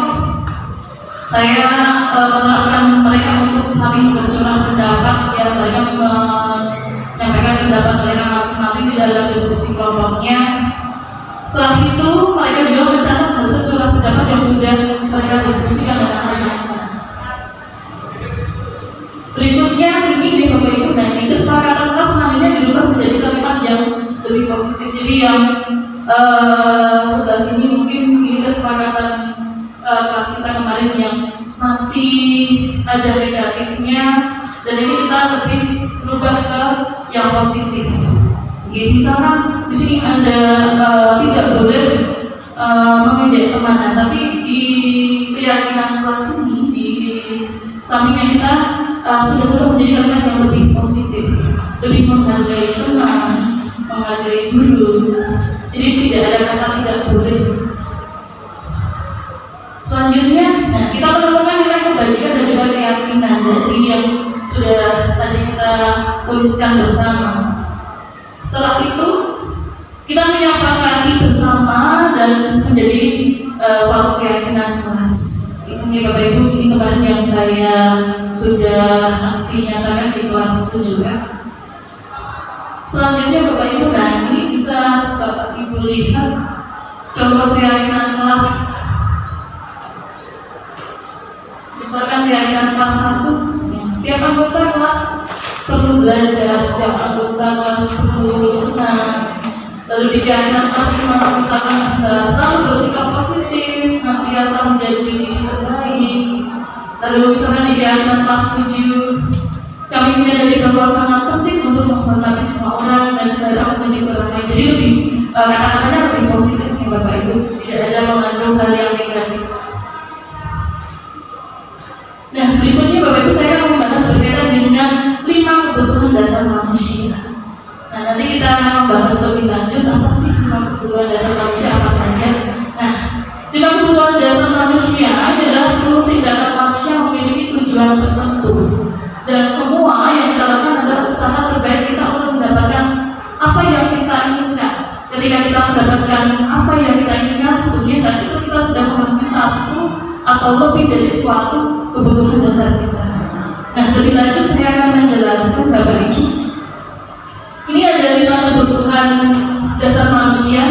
saya menerapkan mereka untuk saling bercurah pendapat, ya. Mereka menyampaikan pendapat mereka masing-masing di dalam diskusi kelompoknya. Setelah itu mereka juga mencatat hasil curah pendapat yang sudah mereka diskusikan dengan anak-anak. Berikutnya ini di Bapak Ibu, nah ini kesepakatan kelas nantinya dirubah menjadi kalimat yang lebih positif. Jadi yang sebelah sini mungkin ini kesepakatan kelas kita kemarin yang masih ada negatifnya, dan ini kita lebih berubah ke yang positif. Oke, misalkan di sini Anda tidak boleh mengejek teman, tapi di keyakinan kelas ini di sampingnya kita sudah berubah menjadi kalimat yang lebih positif, lebih menghargai teman, menghargai guru. Jadi tidak ada kata tidak boleh. Selanjutnya, nah kita menemukan nilai kebajikan dan juga keyakinan dari yang sudah tadi kita tuliskan bersama. Setelah itu kita menyepakati bersama dan menjadi suatu keyakinan kelas. Ini Bapak Ibu, ini kemarin yang saya sudah aksi nyatakan di kelas 7 ya. Selanjutnya Bapak Ibu, nah ini bisa Bapak Ibu lihat contoh keyakinan kelas. Misalkan keyakinan kelas 1, ya, setiap anggota kelas perlu belajar, setiap anggota kelas perlu senang. Lalu di keyakinan kelas 5 misalkan bisa selalu bersikap positif, senantiasa menjadi diri terbaik. Lalu misalkan di keyakinan kelas 7, kami menyadari bahwa sangat penting untuk menghormati semua orang dan tidak menjadi orang lain. Jadi lebih kata-katanya lebih positif nih Bapak Ibu, tidak ada mengandung hal yang negatif. Nah, berikutnya Bapak Ibu saya akan membahas berkaitan dengan 5 kebutuhan dasar manusia. Nah, nanti kita akan membahas lebih lanjut apa sih 5 kebutuhan dasar manusia apa saja. Nah, 5 kebutuhan dasar manusia adalah seluruh tindakan manusia memiliki tujuan tertentu, dan semua yang kita lakukan adalah usaha terbaik kita untuk mendapatkan apa yang kita inginkan. Ketika kita mendapatkan apa yang kita inginkan, sebetulnya saat itu kita sudah memenuhi satu atau lebih dari suatu kebutuhan dasar kita. Nah, lebih lanjut saya akan menjelaskan Bapak Ibu. Ini ada 5 kebutuhan dasar manusia.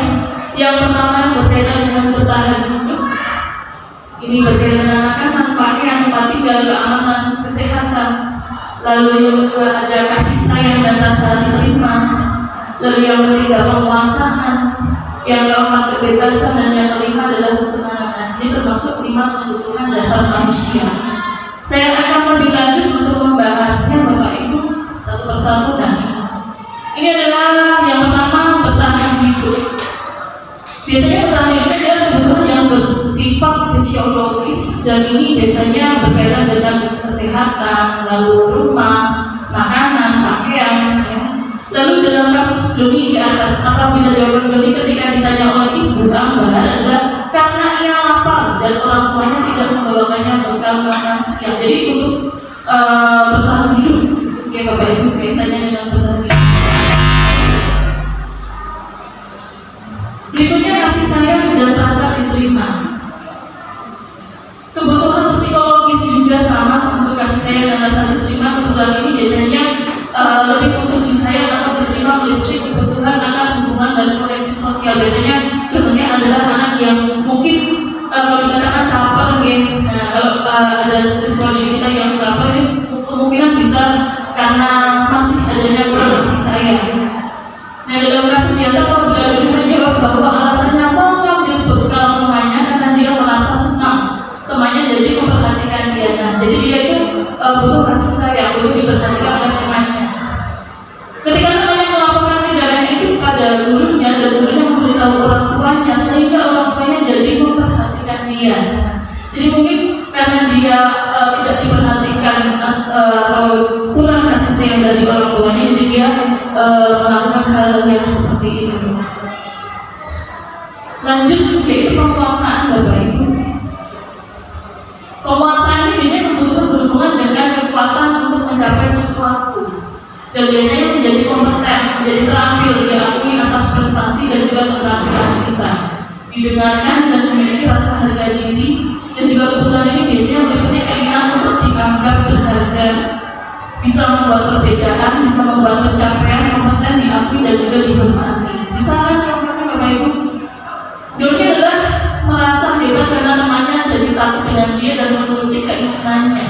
Yang pertama berkaitan dengan bertahan hidup. Ini berkaitan dengan makanan, pakaian, tempat tinggal, keamanan, kesehatan. Lalu yang kedua ada kasih sayang dan rasa diterima. Lalu yang ketiga penguasaan. Yang keempat kebebasan, dan yang kelima adalah kesenangan. Ini termasuk 5 kebutuhan dasar manusia. Saya akan lebih lanjut untuk membahasnya Bapak Ibu satu persatu. Nah, ini adalah yang pertama bertahan hidup. Biasanya bertahan hidup adalah kebutuhan yang bersifat fisiologis, dan ini biasanya berkaitan dengan kesehatan, lalu rumah, makanan, pakaian. Ya. Lalu dalam kasus Doni di atas, apabila jawaban Doni ketika ditanya oleh ibu Ambar adalah karena ia lapar dan orang tuanya tidak membawakannya bekal makan siang. Jadi untuk bertahan hidup, ya Bapak Ibu, kaitannya dengan bertahan hidup. Berikutnya kasih sayang dan rasa diterima. Kebutuhan psikologis juga sama untuk kasih sayang dan rasa diterima. Kebutuhan ini biasanya lebih untuk disayang atau diterima meliputi kebutuhan akan hubungan dan koneksi sosial. Biasanya contohnya adalah anak yang mungkin kalau dikatakan caper, ya. Nah, kalau ada siswa di kita yang caper, ini kemungkinan bisa karena masih adanya kurang kasih sayang. Nah, dalam kasus di atas saudara menjawab bahwa alasannya mengambil bekal temannya karena dia merasa senang temannya jadi memperhatikan dia. Nah, jadi dia itu butuh kasih sayang, butuh diperhatikan oleh temannya. Ketika temannya melaporkan tindakannya itu pada gurunya dan gurunya memberitahu orang tuanya, sehingga orang tuanya jadi memperhatikan dia. Jadi mungkin karena dia tidak diperhatikan atau kurang kasih sayang dari orang tuanya, jadi dia melakukan hal yang seperti ini. Lanjut yaitu penguasaan, Bapak Ibu. Penguasaan ini biasanya membutuhkan berhubungan dengan kekuatan untuk mencapai sesuatu, dan biasanya menjadi kompeten, menjadi terampil, diakui atas prestasi dan juga keterampilan kita, didengarkan dan memiliki rasa harga diri, dan juga kebutuhan ini biasanya meliputi keinginan untuk dianggap berharga, bisa membuat perbedaan, bisa membuat pencapaian, kompeten, diakui dan juga dihormati. Misalnya contohnya Bapak Ibu, Doni adalah merasa hebat karena temannya jadi takut dengan dia dan menuruti keinginannya.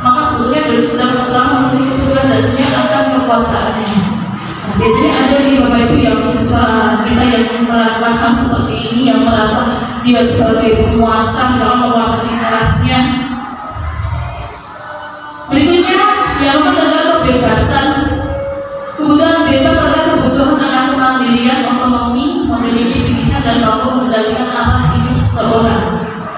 Maka sebetulnya Doni sedang berusaha memenuhi kebutuhan dasarnya akan kekuasaannya. Nah, biasanya ada di Bapak Ibu yang siswa kita yang melakukan hal seperti ini, yang merasa dia sebagai penguasa dalam menguasai kelasnya. Berikutnya yang adalah kebebasan. Kebutuhan bebas adalah kebutuhan akan kemandirian, otonomi, memiliki pilihan dan mampu mengendalikan arah hidup seseorang.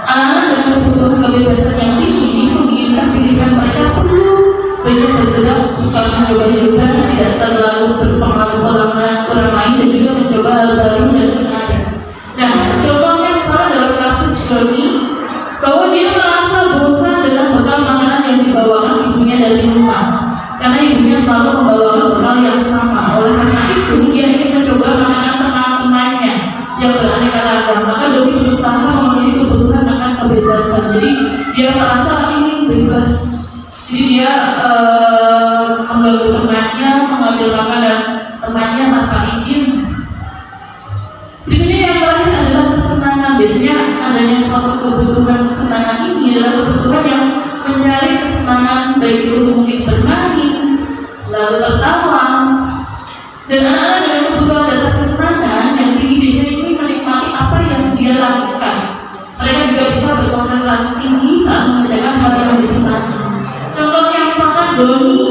Anak-anak dengan kebutuhan kebebasan yang tinggi menginginkan pilihan mereka perlu banyak bergerak, suka mencoba-coba, tidak terlalu berpengaruh orang lain, dan juga mencoba hal baru dan menarik. Nah, contohnya misalnya dalam kasus Doni, bahwa dia merasa bosan dengan bekal makanan yang dibawakan ibunya dari rumah, karena ibunya selalu membawakan bekal yang sama. Oleh karena itu, dia ingin mencoba makanan teman-temannya yang beraneka ragam. Maka Doni berusaha memenuhi kebutuhan akan kebebasan. Jadi dia merasa ingin bebas. Jadi dia mengganggu temannya, mengambil makanan temannya tanpa izin. Berikutnya yang terakhir adalah kesenangan. Biasanya adanya suatu kebutuhan kesenangan ini adalah kebutuhan yang mencari kesenangan, baik itu mungkin bermain, lalu tertawa. Dan anak-anak dengan kebutuhan dasar kesenangan yang tinggi biasanya ini menikmati apa yang dia lakukan. Mereka juga bisa berkonsentrasi tinggi saat mengerjakan hal yang disenangi. Contohnya misalkan Doni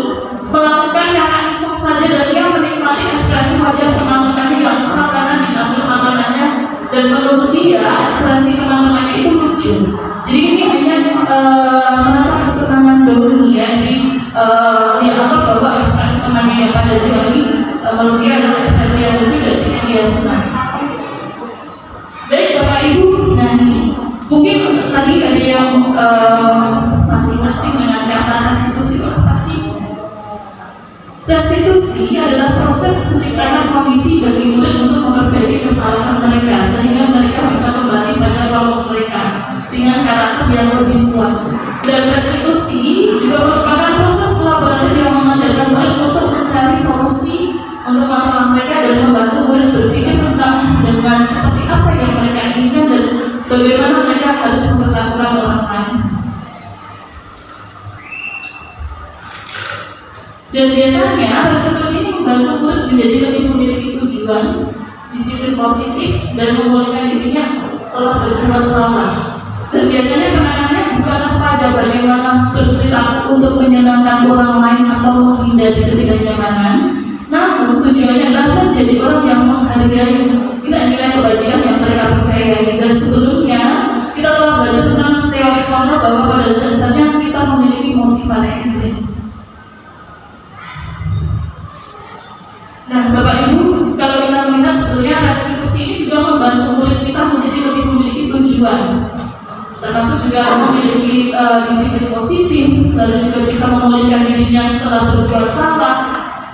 melakukan karena iseng saja dan dia menikmati ekspresi wajah teman-temannya yang besar karena diambil makanannya, dan menurut dia ekspresi teman-temannya itu lucu. Jadi ini hanya merasa kesenangan Doni ya. Jadi dia anggap bahwa ekspresi temannya yang pada ini menurut dia adalah ekspresi yang lucu dan bikin dia senang. Baik Bapak Ibu, nah ini mungkin tadi ada yang masing-masing dengan kata restitusi. Apa sih? Restitusi adalah proses menciptakan kondisi bagi murid untuk memperbaiki kesalahan mereka sehingga mereka bisa kembali pada kelompok mereka dengan karakter yang lebih kuat. Dan restitusi juga merupakan proses kolaboratif yang mengajarkan murid untuk mencari solusi untuk masalah mereka dan membantu murid berpikir tentang dengan seperti apa yang mereka inginkan dan bagaimana mereka harus memperlakukan orang lain. Dan biasanya restitusi ini membantu murid menjadi lebih memiliki tujuan, disiplin positif, dan memulihkan dirinya setelah berbuat salah. Dan biasanya penanganannya bukanlah pada bagaimana berperilaku untuk menyenangkan orang lain atau menghindari ketidaknyamanan, namun tujuannya adalah menjadi orang yang menghargai nilai-nilai kebajikan yang mereka percayai. Dan sebelumnya kita telah belajar tentang teori kontrol bahwa pada dasarnya kita memiliki motivasi intrinsik. Nah, Bapak Ibu, kalau kita melihat sebetulnya restitusi ini juga membantu murid kita menjadi lebih memiliki tujuan, termasuk juga memiliki disiplin positif, lalu juga bisa memulihkan dirinya setelah berbuat salah.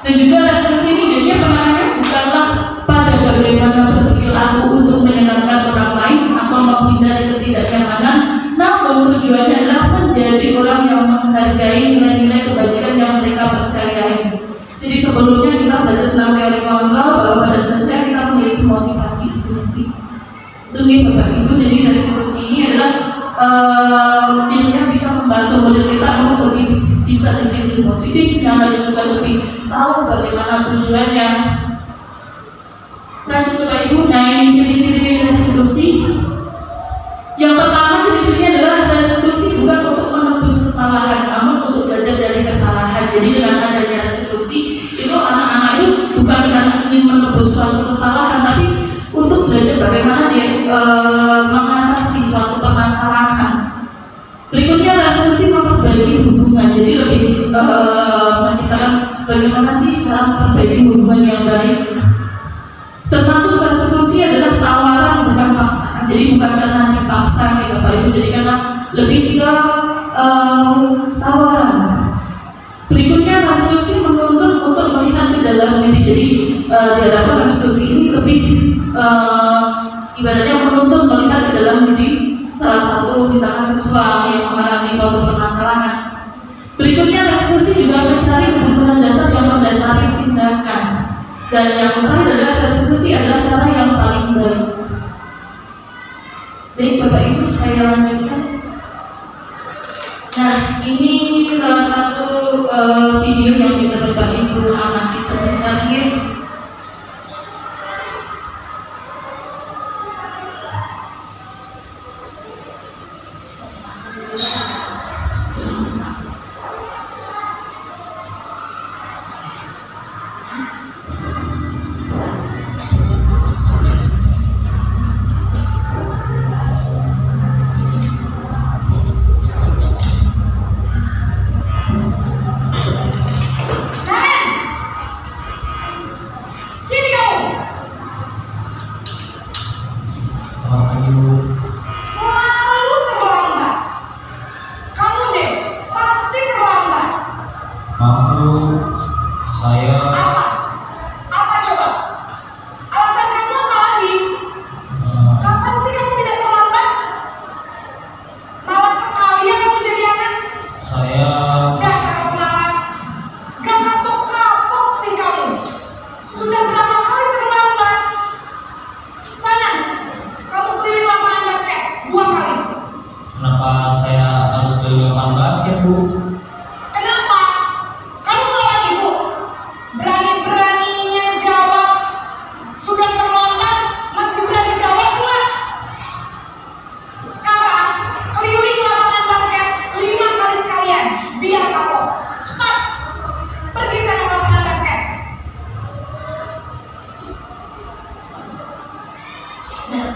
Dan juga restitusi ini biasanya penanganannya bukanlah pada bagaimana berperilaku untuk menyenangkan orang lain atau menghindari ketidaknyamanan, namun tujuannya adalah menjadi orang yang menghargai nilai-nilai kebajikan yang mereka percayai. Jadi sebelumnya kita belajar tentang teori kontrol bahwa pada dasarnya kita memiliki motivasi intrinsik. Itu nih Bapak Ibu, jadi restitusi ini adalah biasanya bisa membantu murid kita untuk lebih bisa disiplin sisi positifnya, lalu juga lebih tahu bagaimana tujuannya. Lanjut Bapak Ibu, nah ini ciri-ciri restitusi. Yang pertama ciri-cirinya adalah restitusi bukan untuk menebus kesalahan, namun untuk belajar dari kesalahan. Jadi dengan adanya restitusi itu anak-anak itu bukan karena ingin menebus suatu kesalahan, tapi untuk belajar bagaimana dia mengatasi suatu permasalahan. Berikutnya restitusi memperbaiki hubungan, jadi lebih menciptakan bagaimana sih cara memperbaiki hubungan yang baik. Termasuk restitusi adalah tawaran bukan paksaan, jadi bukan karena dipaksa gitu Bapak Ibu, jadi karena lebih ke tawaran. Berikutnya restitusi menuntut untuk melihat ke dalam diri, jadi diharapkan restitusi ini lebih ibaratnya menuntut melihat ke dalam diri salah satu misalkan siswa yang mengalami suatu permasalahan. Berikutnya restitusi juga mencari kebutuhan dasar yang mendasari tindakan. Dan yang terakhir adalah restitusi adalah cara yang paling baik. Baik Bapak Ibu, saya lanjutkan. Nah, ini salah satu video yang bisa Bapak Ibu amati sebentar ya.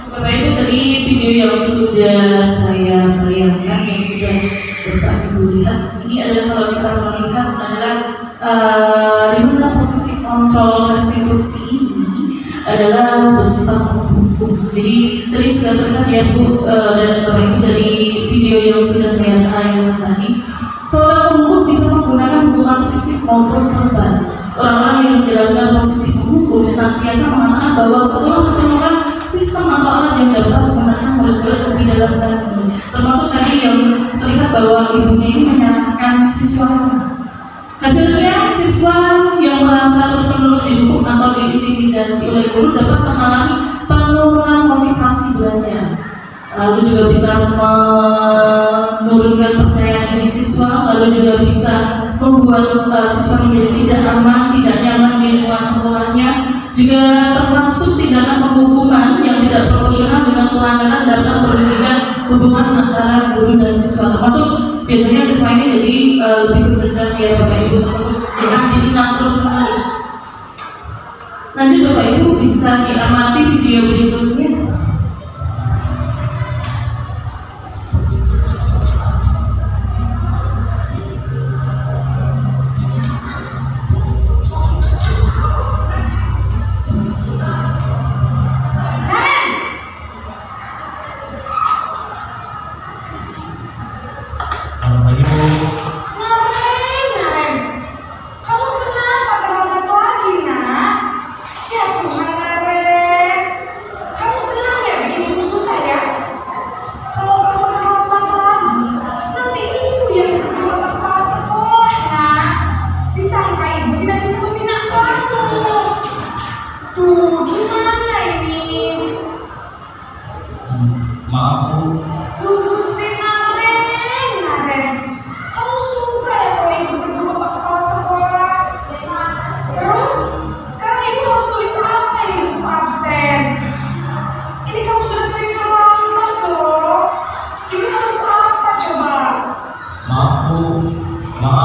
Bapak Ibu, tadi video yang sudah saya tayangkan, yang sudah Bapak Ibu lihat, ini adalah kalau kita melihat adalah di mana posisi kontrol restitusi ini adalah bersifat hukum. Jadi tadi sudah terlihat ya Bu dan Bapak Ibu dari video yang sudah saya tayangkan tadi, seorang penghukum bisa menggunakan hukuman fisik maupun verbal. Orang-orang yang menjalankan posisi penghukum senantiasa mengatakan bahwa seolah menemukan sistem atau alat yang dapat menggunakan murid-murid lebih dalam lagi. Termasuk tadi yang terlihat bahwa ibunya ini menyalahkan siswanya. Hasilnya siswa yang merasa terus-menerus dihukum atau diintimidasi oleh guru dapat mengalami penurunan motivasi belajar. Lalu juga bisa menurunkan percayaan diri siswa, lalu juga bisa membuat siswa menjadi tidak aman, tidak nyaman di lingkungan sekolahnya. Juga termasuk tindakan penghukuman yang tidak proporsional dengan pelanggaran dapat merugikan hubungan antara guru dan siswa. Termasuk biasanya siswa ini jadi lebih berdendam ya Bapak Ibu, termasuk diingat terus-menerus. Lanjut Bapak Ibu, bisa diamati video berikutnya. Maaf Bu. Gusti Naren, kamu suka ya kalau ibu tegur bapak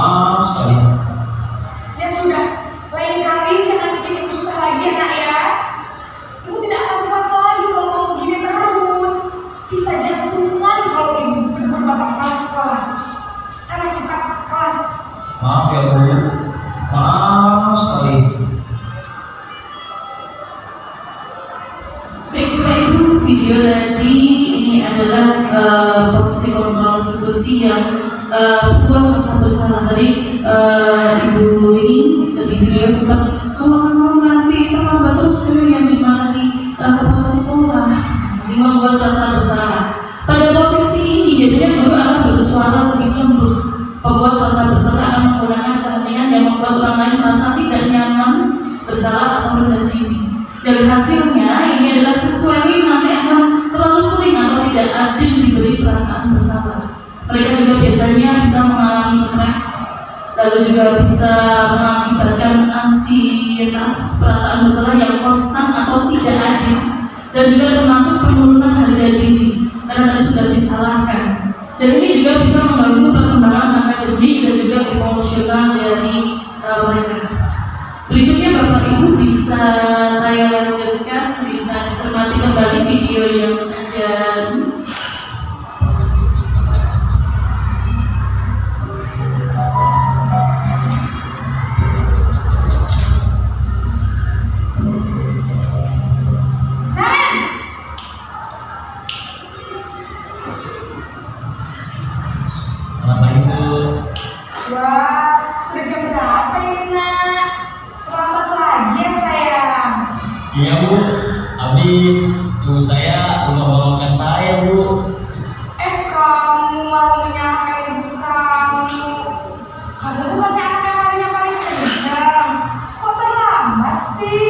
Maaf sekali. Ya sudah, lain kali jangan bikin ibu susah lagi anak ya. Ibu tidak akan kuat lagi kalau kamu begini terus. Bisa jantungan kalau ibu tegur bapak kepala sekolah. Sana cepat ke kelas. Maaf ya Bu. Maaf sekali. Baik Bapak Ibu, video tadi ini adalah posisi kontrol restitusi yang buat rasa bersalah. Tadi Ibu ini di video sempat kalau kamu nanti terlambat terus yang dimarahi kepala sekolah, ini membuat rasa bersalah. Pada posisi ini biasanya guru akan bersuara lebih lembut, membuat rasa bersalah akan menggunakan keheningan yang membuat orang lain merasa tidak nyaman, bersalah atau rendah diri. Dan hasilnya ini adalah siswa ini nanti akan terlalu sering atau tidak adil diberi perasaan bersalah. Mereka juga biasanya bisa mengalami stres, lalu juga bisa mengakibatkan ansietas, perasaan bersalah yang konstan atau tidak adil, dan juga termasuk penurunan harga diri karena tadi sudah disalahkan. Dan ini juga bisa mengganggu perkembangan akademik dan juga emosional dari mereka. Berikutnya Bapak Ibu bisa saya lanjutkan, bisa dicermati kembali video yang ada. Kenapa Ibu? Wah, sudah jam berapa ini nak? Terlambat lagi ya sayang. Iya Bu. Habis ibu saya bangunkan saya Bu. Kamu malah menyalahkan ibu kamu. Kamu bukannya anak yang larinya paling kencang. Kok terlambat sih?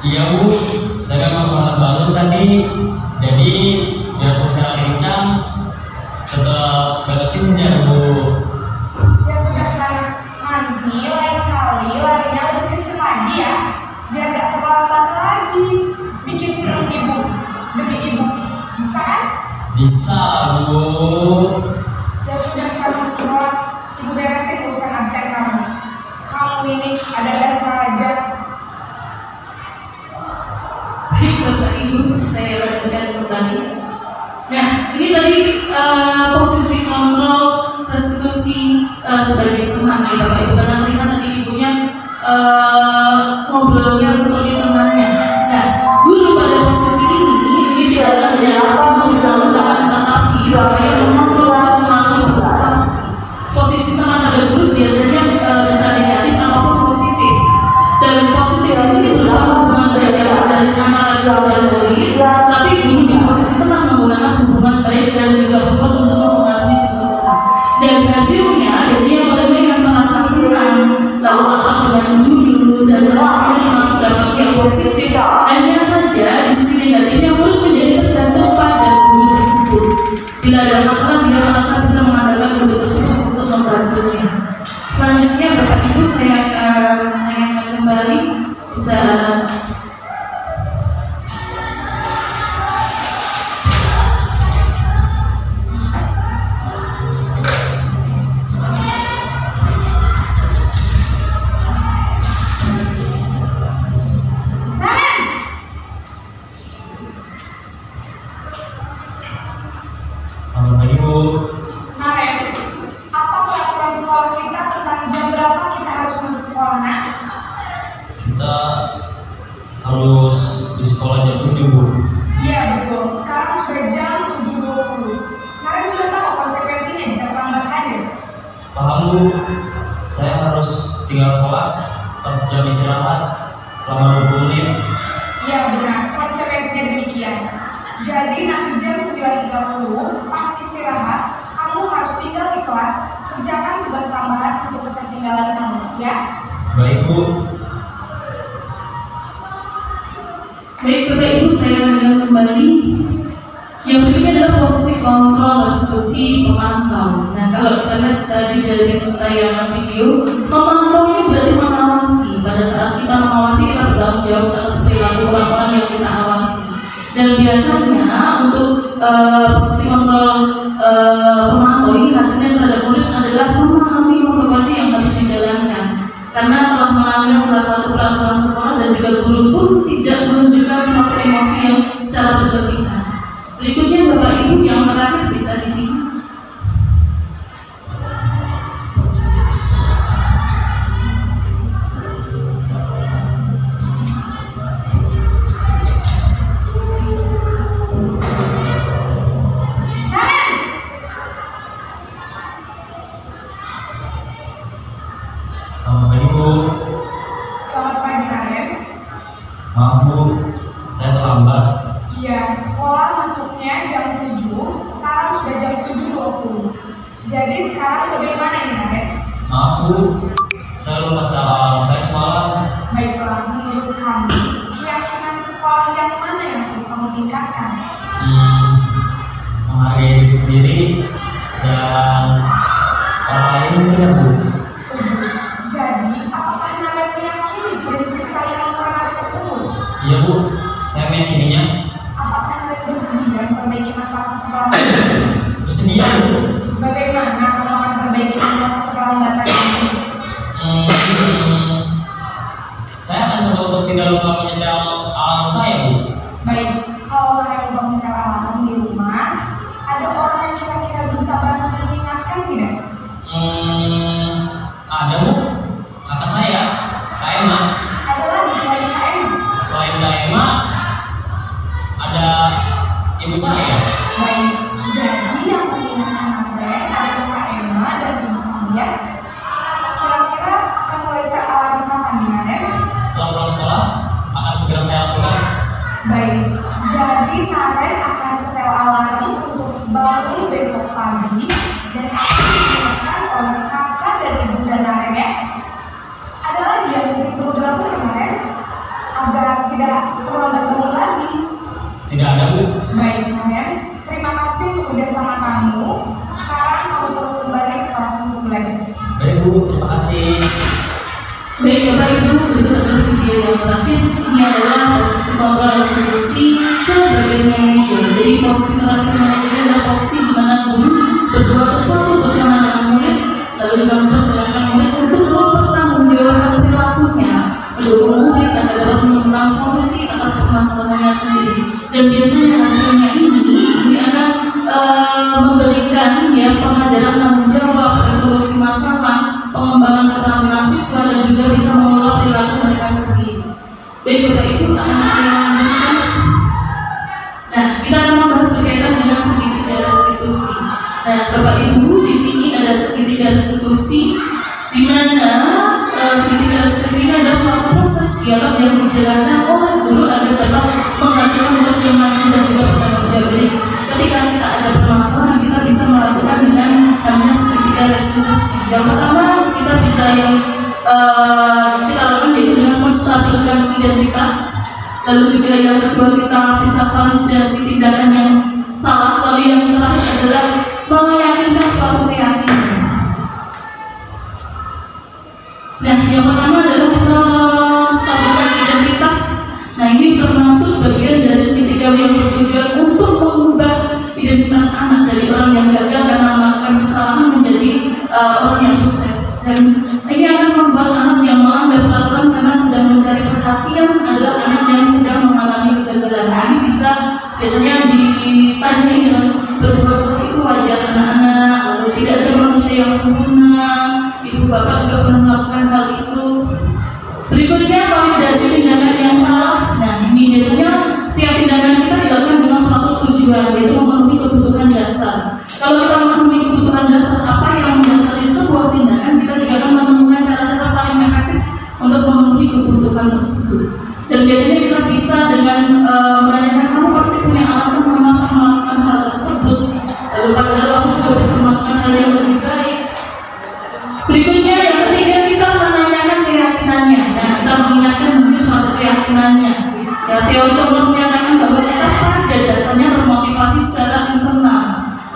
Iya Bu. Saya memang terlambat bangun tadi. Jadi biarpun saya lari kencang, tetap gak kekejar Bu. Ya sudah sayang, nanti lain kali larinya lebih kenceng lagi ya, biar gak terlambat lagi. Bikin seneng ibu demi ibu, bisa kan? Bisa Bu. Ya sudah sama sekolah, ibu beresin urusan absen kamu. Kamu ini ada dasar aja. Baik Bapak Ibu, saya lanjutkan kembali. Nah, ini tadi posisi kontrol restitusi sebagai teman ya Bapak Ibu, karena terlihat tadi ibunya ngobrolnya seperti temannya. Nah, guru pada posisi ini tidak akan menyalahkan menggunakan tetapi upaya mengontrol melalui persuasi. Posisi teman pada guru biasanya bisa negatif ataupun positif. Dan positif di sini berupa hubungan baik yang terjalin antara guru dan murid, tapi guru di posisi teman menggunakan hubungan baik dan juga hubungan untuk mempengaruhi seseorang. Dan hasilnya biasanya murid akan merasa senang, lalu akrab dengan guru dan hasilnya masuk dalam yang positif. Hanya saja di sisi negatifnya murid menjadi tergantung pada guru tersebut. Bila ada masalah dia merasa bisa mengandalkan guru tersebut untuk membantunya. Selanjutnya Bapak Ibu saya akan menanyakan kembali, bisa Selamat pagi Bu. Naren, apa peraturan sekolah kita tentang jam berapa kita harus masuk sekolah nak? Kita harus di sekolah jam 7 Bu. Iya betul, sekarang sudah jam 7.20. Naren sudah tahu konsekuensinya jika terlambat hadir. Paham Bu. Saya harus tinggal kelas pas jam istirahat selama 20 menit. Iya benar, konsekuensinya demikian. Jadi nanti jam 9.30 pas istirahat, kamu harus tinggal di kelas, kerjakan tugas tambahan untuk ketertinggalan kamu, ya? Baik Bu. baik Bapak Ibu saya lanjutkan kembali. Yang berikutnya adalah posisi kontrol restitusi pemantau. Nah kalau kita lihat tadi dari tayangan video, memantau ini berarti mengawasi. Pada saat kita mengawasi kita bertanggung jawab atas perilaku orang-orang yang kita awasi. Dan biasanya untuk posisi kontrol pemantau ini hasilnya terhadap murid adalah memahami karena telah melanggar salah satu peraturan sekolah dan juga guru pun tidak menunjukkan suatu emosi yang secara berlebihan. Berikutnya Bapak Ibu yang terakhir bisa di sini. Selamat pagi Bu. Selamat pagi Naren. Maaf Bu, saya terlambat. Iya, sekolah masuknya jam 7, sekarang sudah jam 7.20. Jadi sekarang bagaimana nih Naren? Maaf Bu, saya lupa alarm saya semalam. Baiklah, menurut kamu, keyakinan sekolah yang mana yang perlu kamu tingkatkan? Menghargai diri sendiri dan orang lain mungkin ya Bu. Setuju. Jadi, apakah Naren meyakini prinsip saling menghormati tersebut? Iya Bu, saya meyakininya. Apakah Naren bersedia memperbaiki masalah keterlambatan? Bersedia Bu. Bagaimana kamu akan memperbaiki masalah keterlambatan ini? Saya akan coba untuk tidak lupa menyetel alarm saya Bu. Baik, kalau Naren lupa menyetel alarm di rumah, ada orang yang kira-kira bisa bantu mengingatkan tidak? Ada Bu, kakak saya, Kak Emma. Ada lagi selain Kak Emma? Selain Kak Emma, ada ibu saya. Baik, jadi yang mengingatkan Naren ada Kak Emma dan ibu kamu ya. Kira-kira akan mulai set alarm kapan di Naren? Setelah pulang sekolah, akan segera saya lakukan. Baik, jadi Naren akan setel alarm untuk bangun besok pagi dan akan digunakan oleh kakak dan ibu dan Naren ya. Ada lagi yang mungkin perlu dilakukan Naren agar tidak terlambat bangun lagi. Tidak ada Bu. Baik Naren, terima kasih untuk kerjasama kamu. Sekarang kamu perlu kembali ke kelas untuk belajar. Baik Bu, terima kasih. Baik Bapak Ibu, itu adalah video yang terakhir. Ini adalah posisi kontrol institusi sebagai manajer. Jadi posisi terakhir manajer adalah posisi di mana guru berbuat sesuatu bersama dengan murid, lalu juga mempersilahkan murid untuk mempertanggungjawabkan perilakunya, mendukung murid agar dapat menemukan solusi atas permasalahannya sendiri. Dan biasanya hasilnya ini akan memberikan ya pengajaran tanggung jawab, resolusi masalah, pengembangan keterampilan siswa dan juga bisa mengelola perilaku mereka sendiri. Baik Bapak Ibu, akan saya lanjutkan. Nah, kita akan membahas berkaitan dengan segitiga restitusi. Nah, Bapak Ibu, di sini ada segitiga restitusi, di mana segitiga restitusi ini adalah suatu proses dialog yang dijalankan oleh guru agar dapat menghasilkan murid yang mandiri dan juga bertanggung jawab. Jadi, ketika kita ada permasalahan, kita bisa melakukan dengan namanya segitiga restitusi. Yang pertama, kita bisa kita lakukan yaitu dengan menstabilkan identitas. Lalu juga yang kedua, kita bisa validasi tindakan yang salah. Lalu yang terakhir adalah meyakinkan suatu keyakinan. Nah, yang pertama adalah menstabilkan identitas. Nah, ini termasuk bagian dari segitiga yang bertujuan untuk mengubah identitas anak dari orang yang gagal karena melakukan kesalahan menjadi orang yang sukses. Dan ini akan membuat anak yang melanggar peraturan karena sedang mencari perhatian adalah anak yang sedang mengalami kegagalan. Nah, ini bisa biasanya ditanyai dengan berbuat seperti itu wajar anak-anak, lalu tidak ada manusia yang sempurna, ibu bapak juga pernah melakukan hal itu. Berikutnya validasi tindakan yang salah. Nah, ini biasanya setiap tindakan kita dilakukan dengan suatu tujuan, yaitu memenuhi kebutuhan dasar. Kalau kita memenuhi kebutuhan dasar apa yang mendasari sebuah tindakan, kita juga akan menemukan cara-cara paling efektif untuk memenuhi kebutuhan tersebut. Dan biasanya kita bisa dengan menanyakan, kamu pasti punya alasan mengapa melakukan hal tersebut. Lalu padahal aku juga bisa melakukan hal yang lebih baik. Berikutnya yang ketiga, kita menanyakan keyakinannya. Nah, kita mengingatkan mungkin suatu keyakinannya. Ya, teori orang menyatakan bahwa kita pada dasarnya termotivasi secara internal.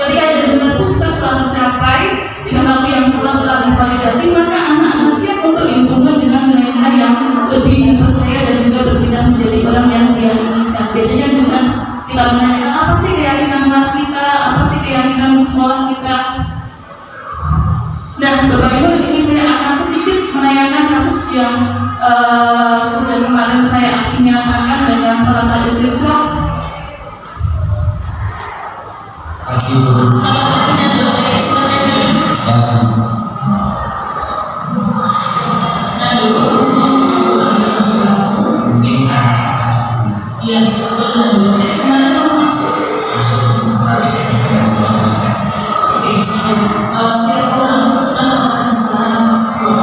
Ketika identitas sukses telah tercapai, jika hal yang salah telah divalidasi, maka anak siap untuk dihubungkan dengan nilai-nilai yang lebih dipercaya dan juga berpindah menjadi orang yang dia inginkan. Biasanya dengan kita menanyakan apa sih keyakinan kelas kita, apa sih keyakinan sekolah kita. Nah, Bapak Ibu, ini saya akan sedikit menayangkan kasus yang sudah kemarin saya aksi nyatakan dengan salah satu siswa? Pagi Bu. Salah satunya adalah Pak Eksperten dulu. Ya Bu. Mungkin karena kasih. Iya, betul. Kemarin kamu masuk. Masuk tapi saya tidak mau kasih. Oke, setiap orang melakukan kesalahan masuk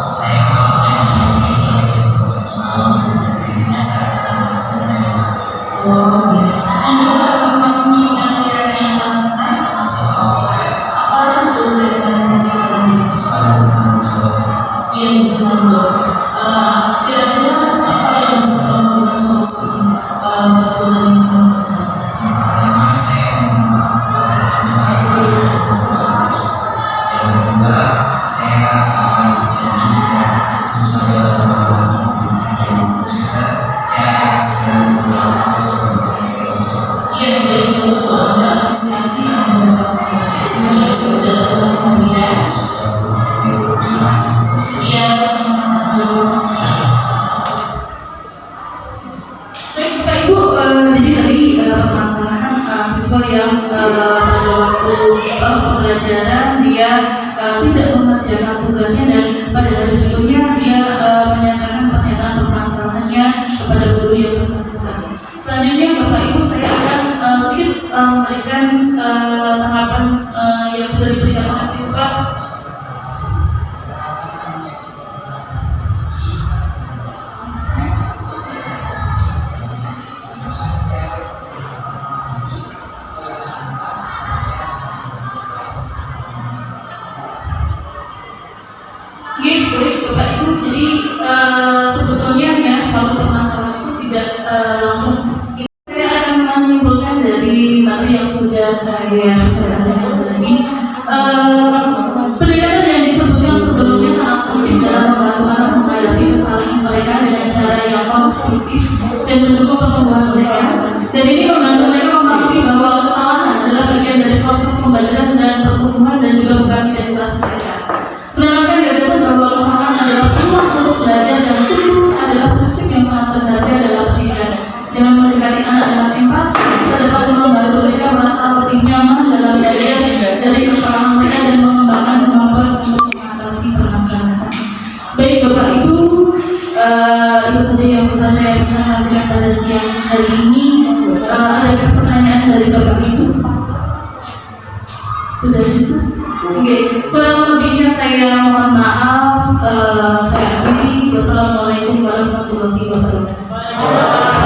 Saya mau yang Baik Bapak Ibu, jadi tadi permasalahan siswa yang pada waktu pembelajaran dia tidak mengerjakan tugasnya dan pada hari berikutnya dia menyatakan pernyataan permasalahannya kepada guru yang bersangkutan. Selanjutnya Bapak Ibu saya akan sedikit memberikan tanggapan yang sudah diberikan oleh siswa. Baik Bapak Ibu, jadi sebetulnya ya suatu permasalahan itu tidak langsung. Saya akan menyimpulkan dari materi yang sudah saya sampaikan tadi. Pendekatan yang disebutkan sebelumnya sangat penting dalam membantu anak menghadapi kesalahan mereka dengan cara yang konstruktif dan mendukung pertumbuhan mereka. Dan ini membantu mereka memahami bahwa kesalahan adalah bagian dari proses pembelajaran dan pertumbuhan dan juga bukan identitas mereka. Menanamkan gagasan bahwa kesalahan adalah peluang untuk belajar dan tumbuh adalah prinsip yang sangat berharga dalam pendidikan. Dengan mendekati anak dengan empati, kita dapat membantu mereka merasa lebih nyaman dalam belajar dari kesalahan mereka dan mengembangkan kemampuan untuk mengatasi permasalahan. Baik Bapak Ibu, itu saja yang bisa saya informasikan pada siang hari ini. Ada pertanyaan dari Bapak Ibu? Sudah cukup? Oke, kurang lebihnya saya mohon maaf. Saya akhiri. Wassalamualaikum warahmatullahi wabarakatuh.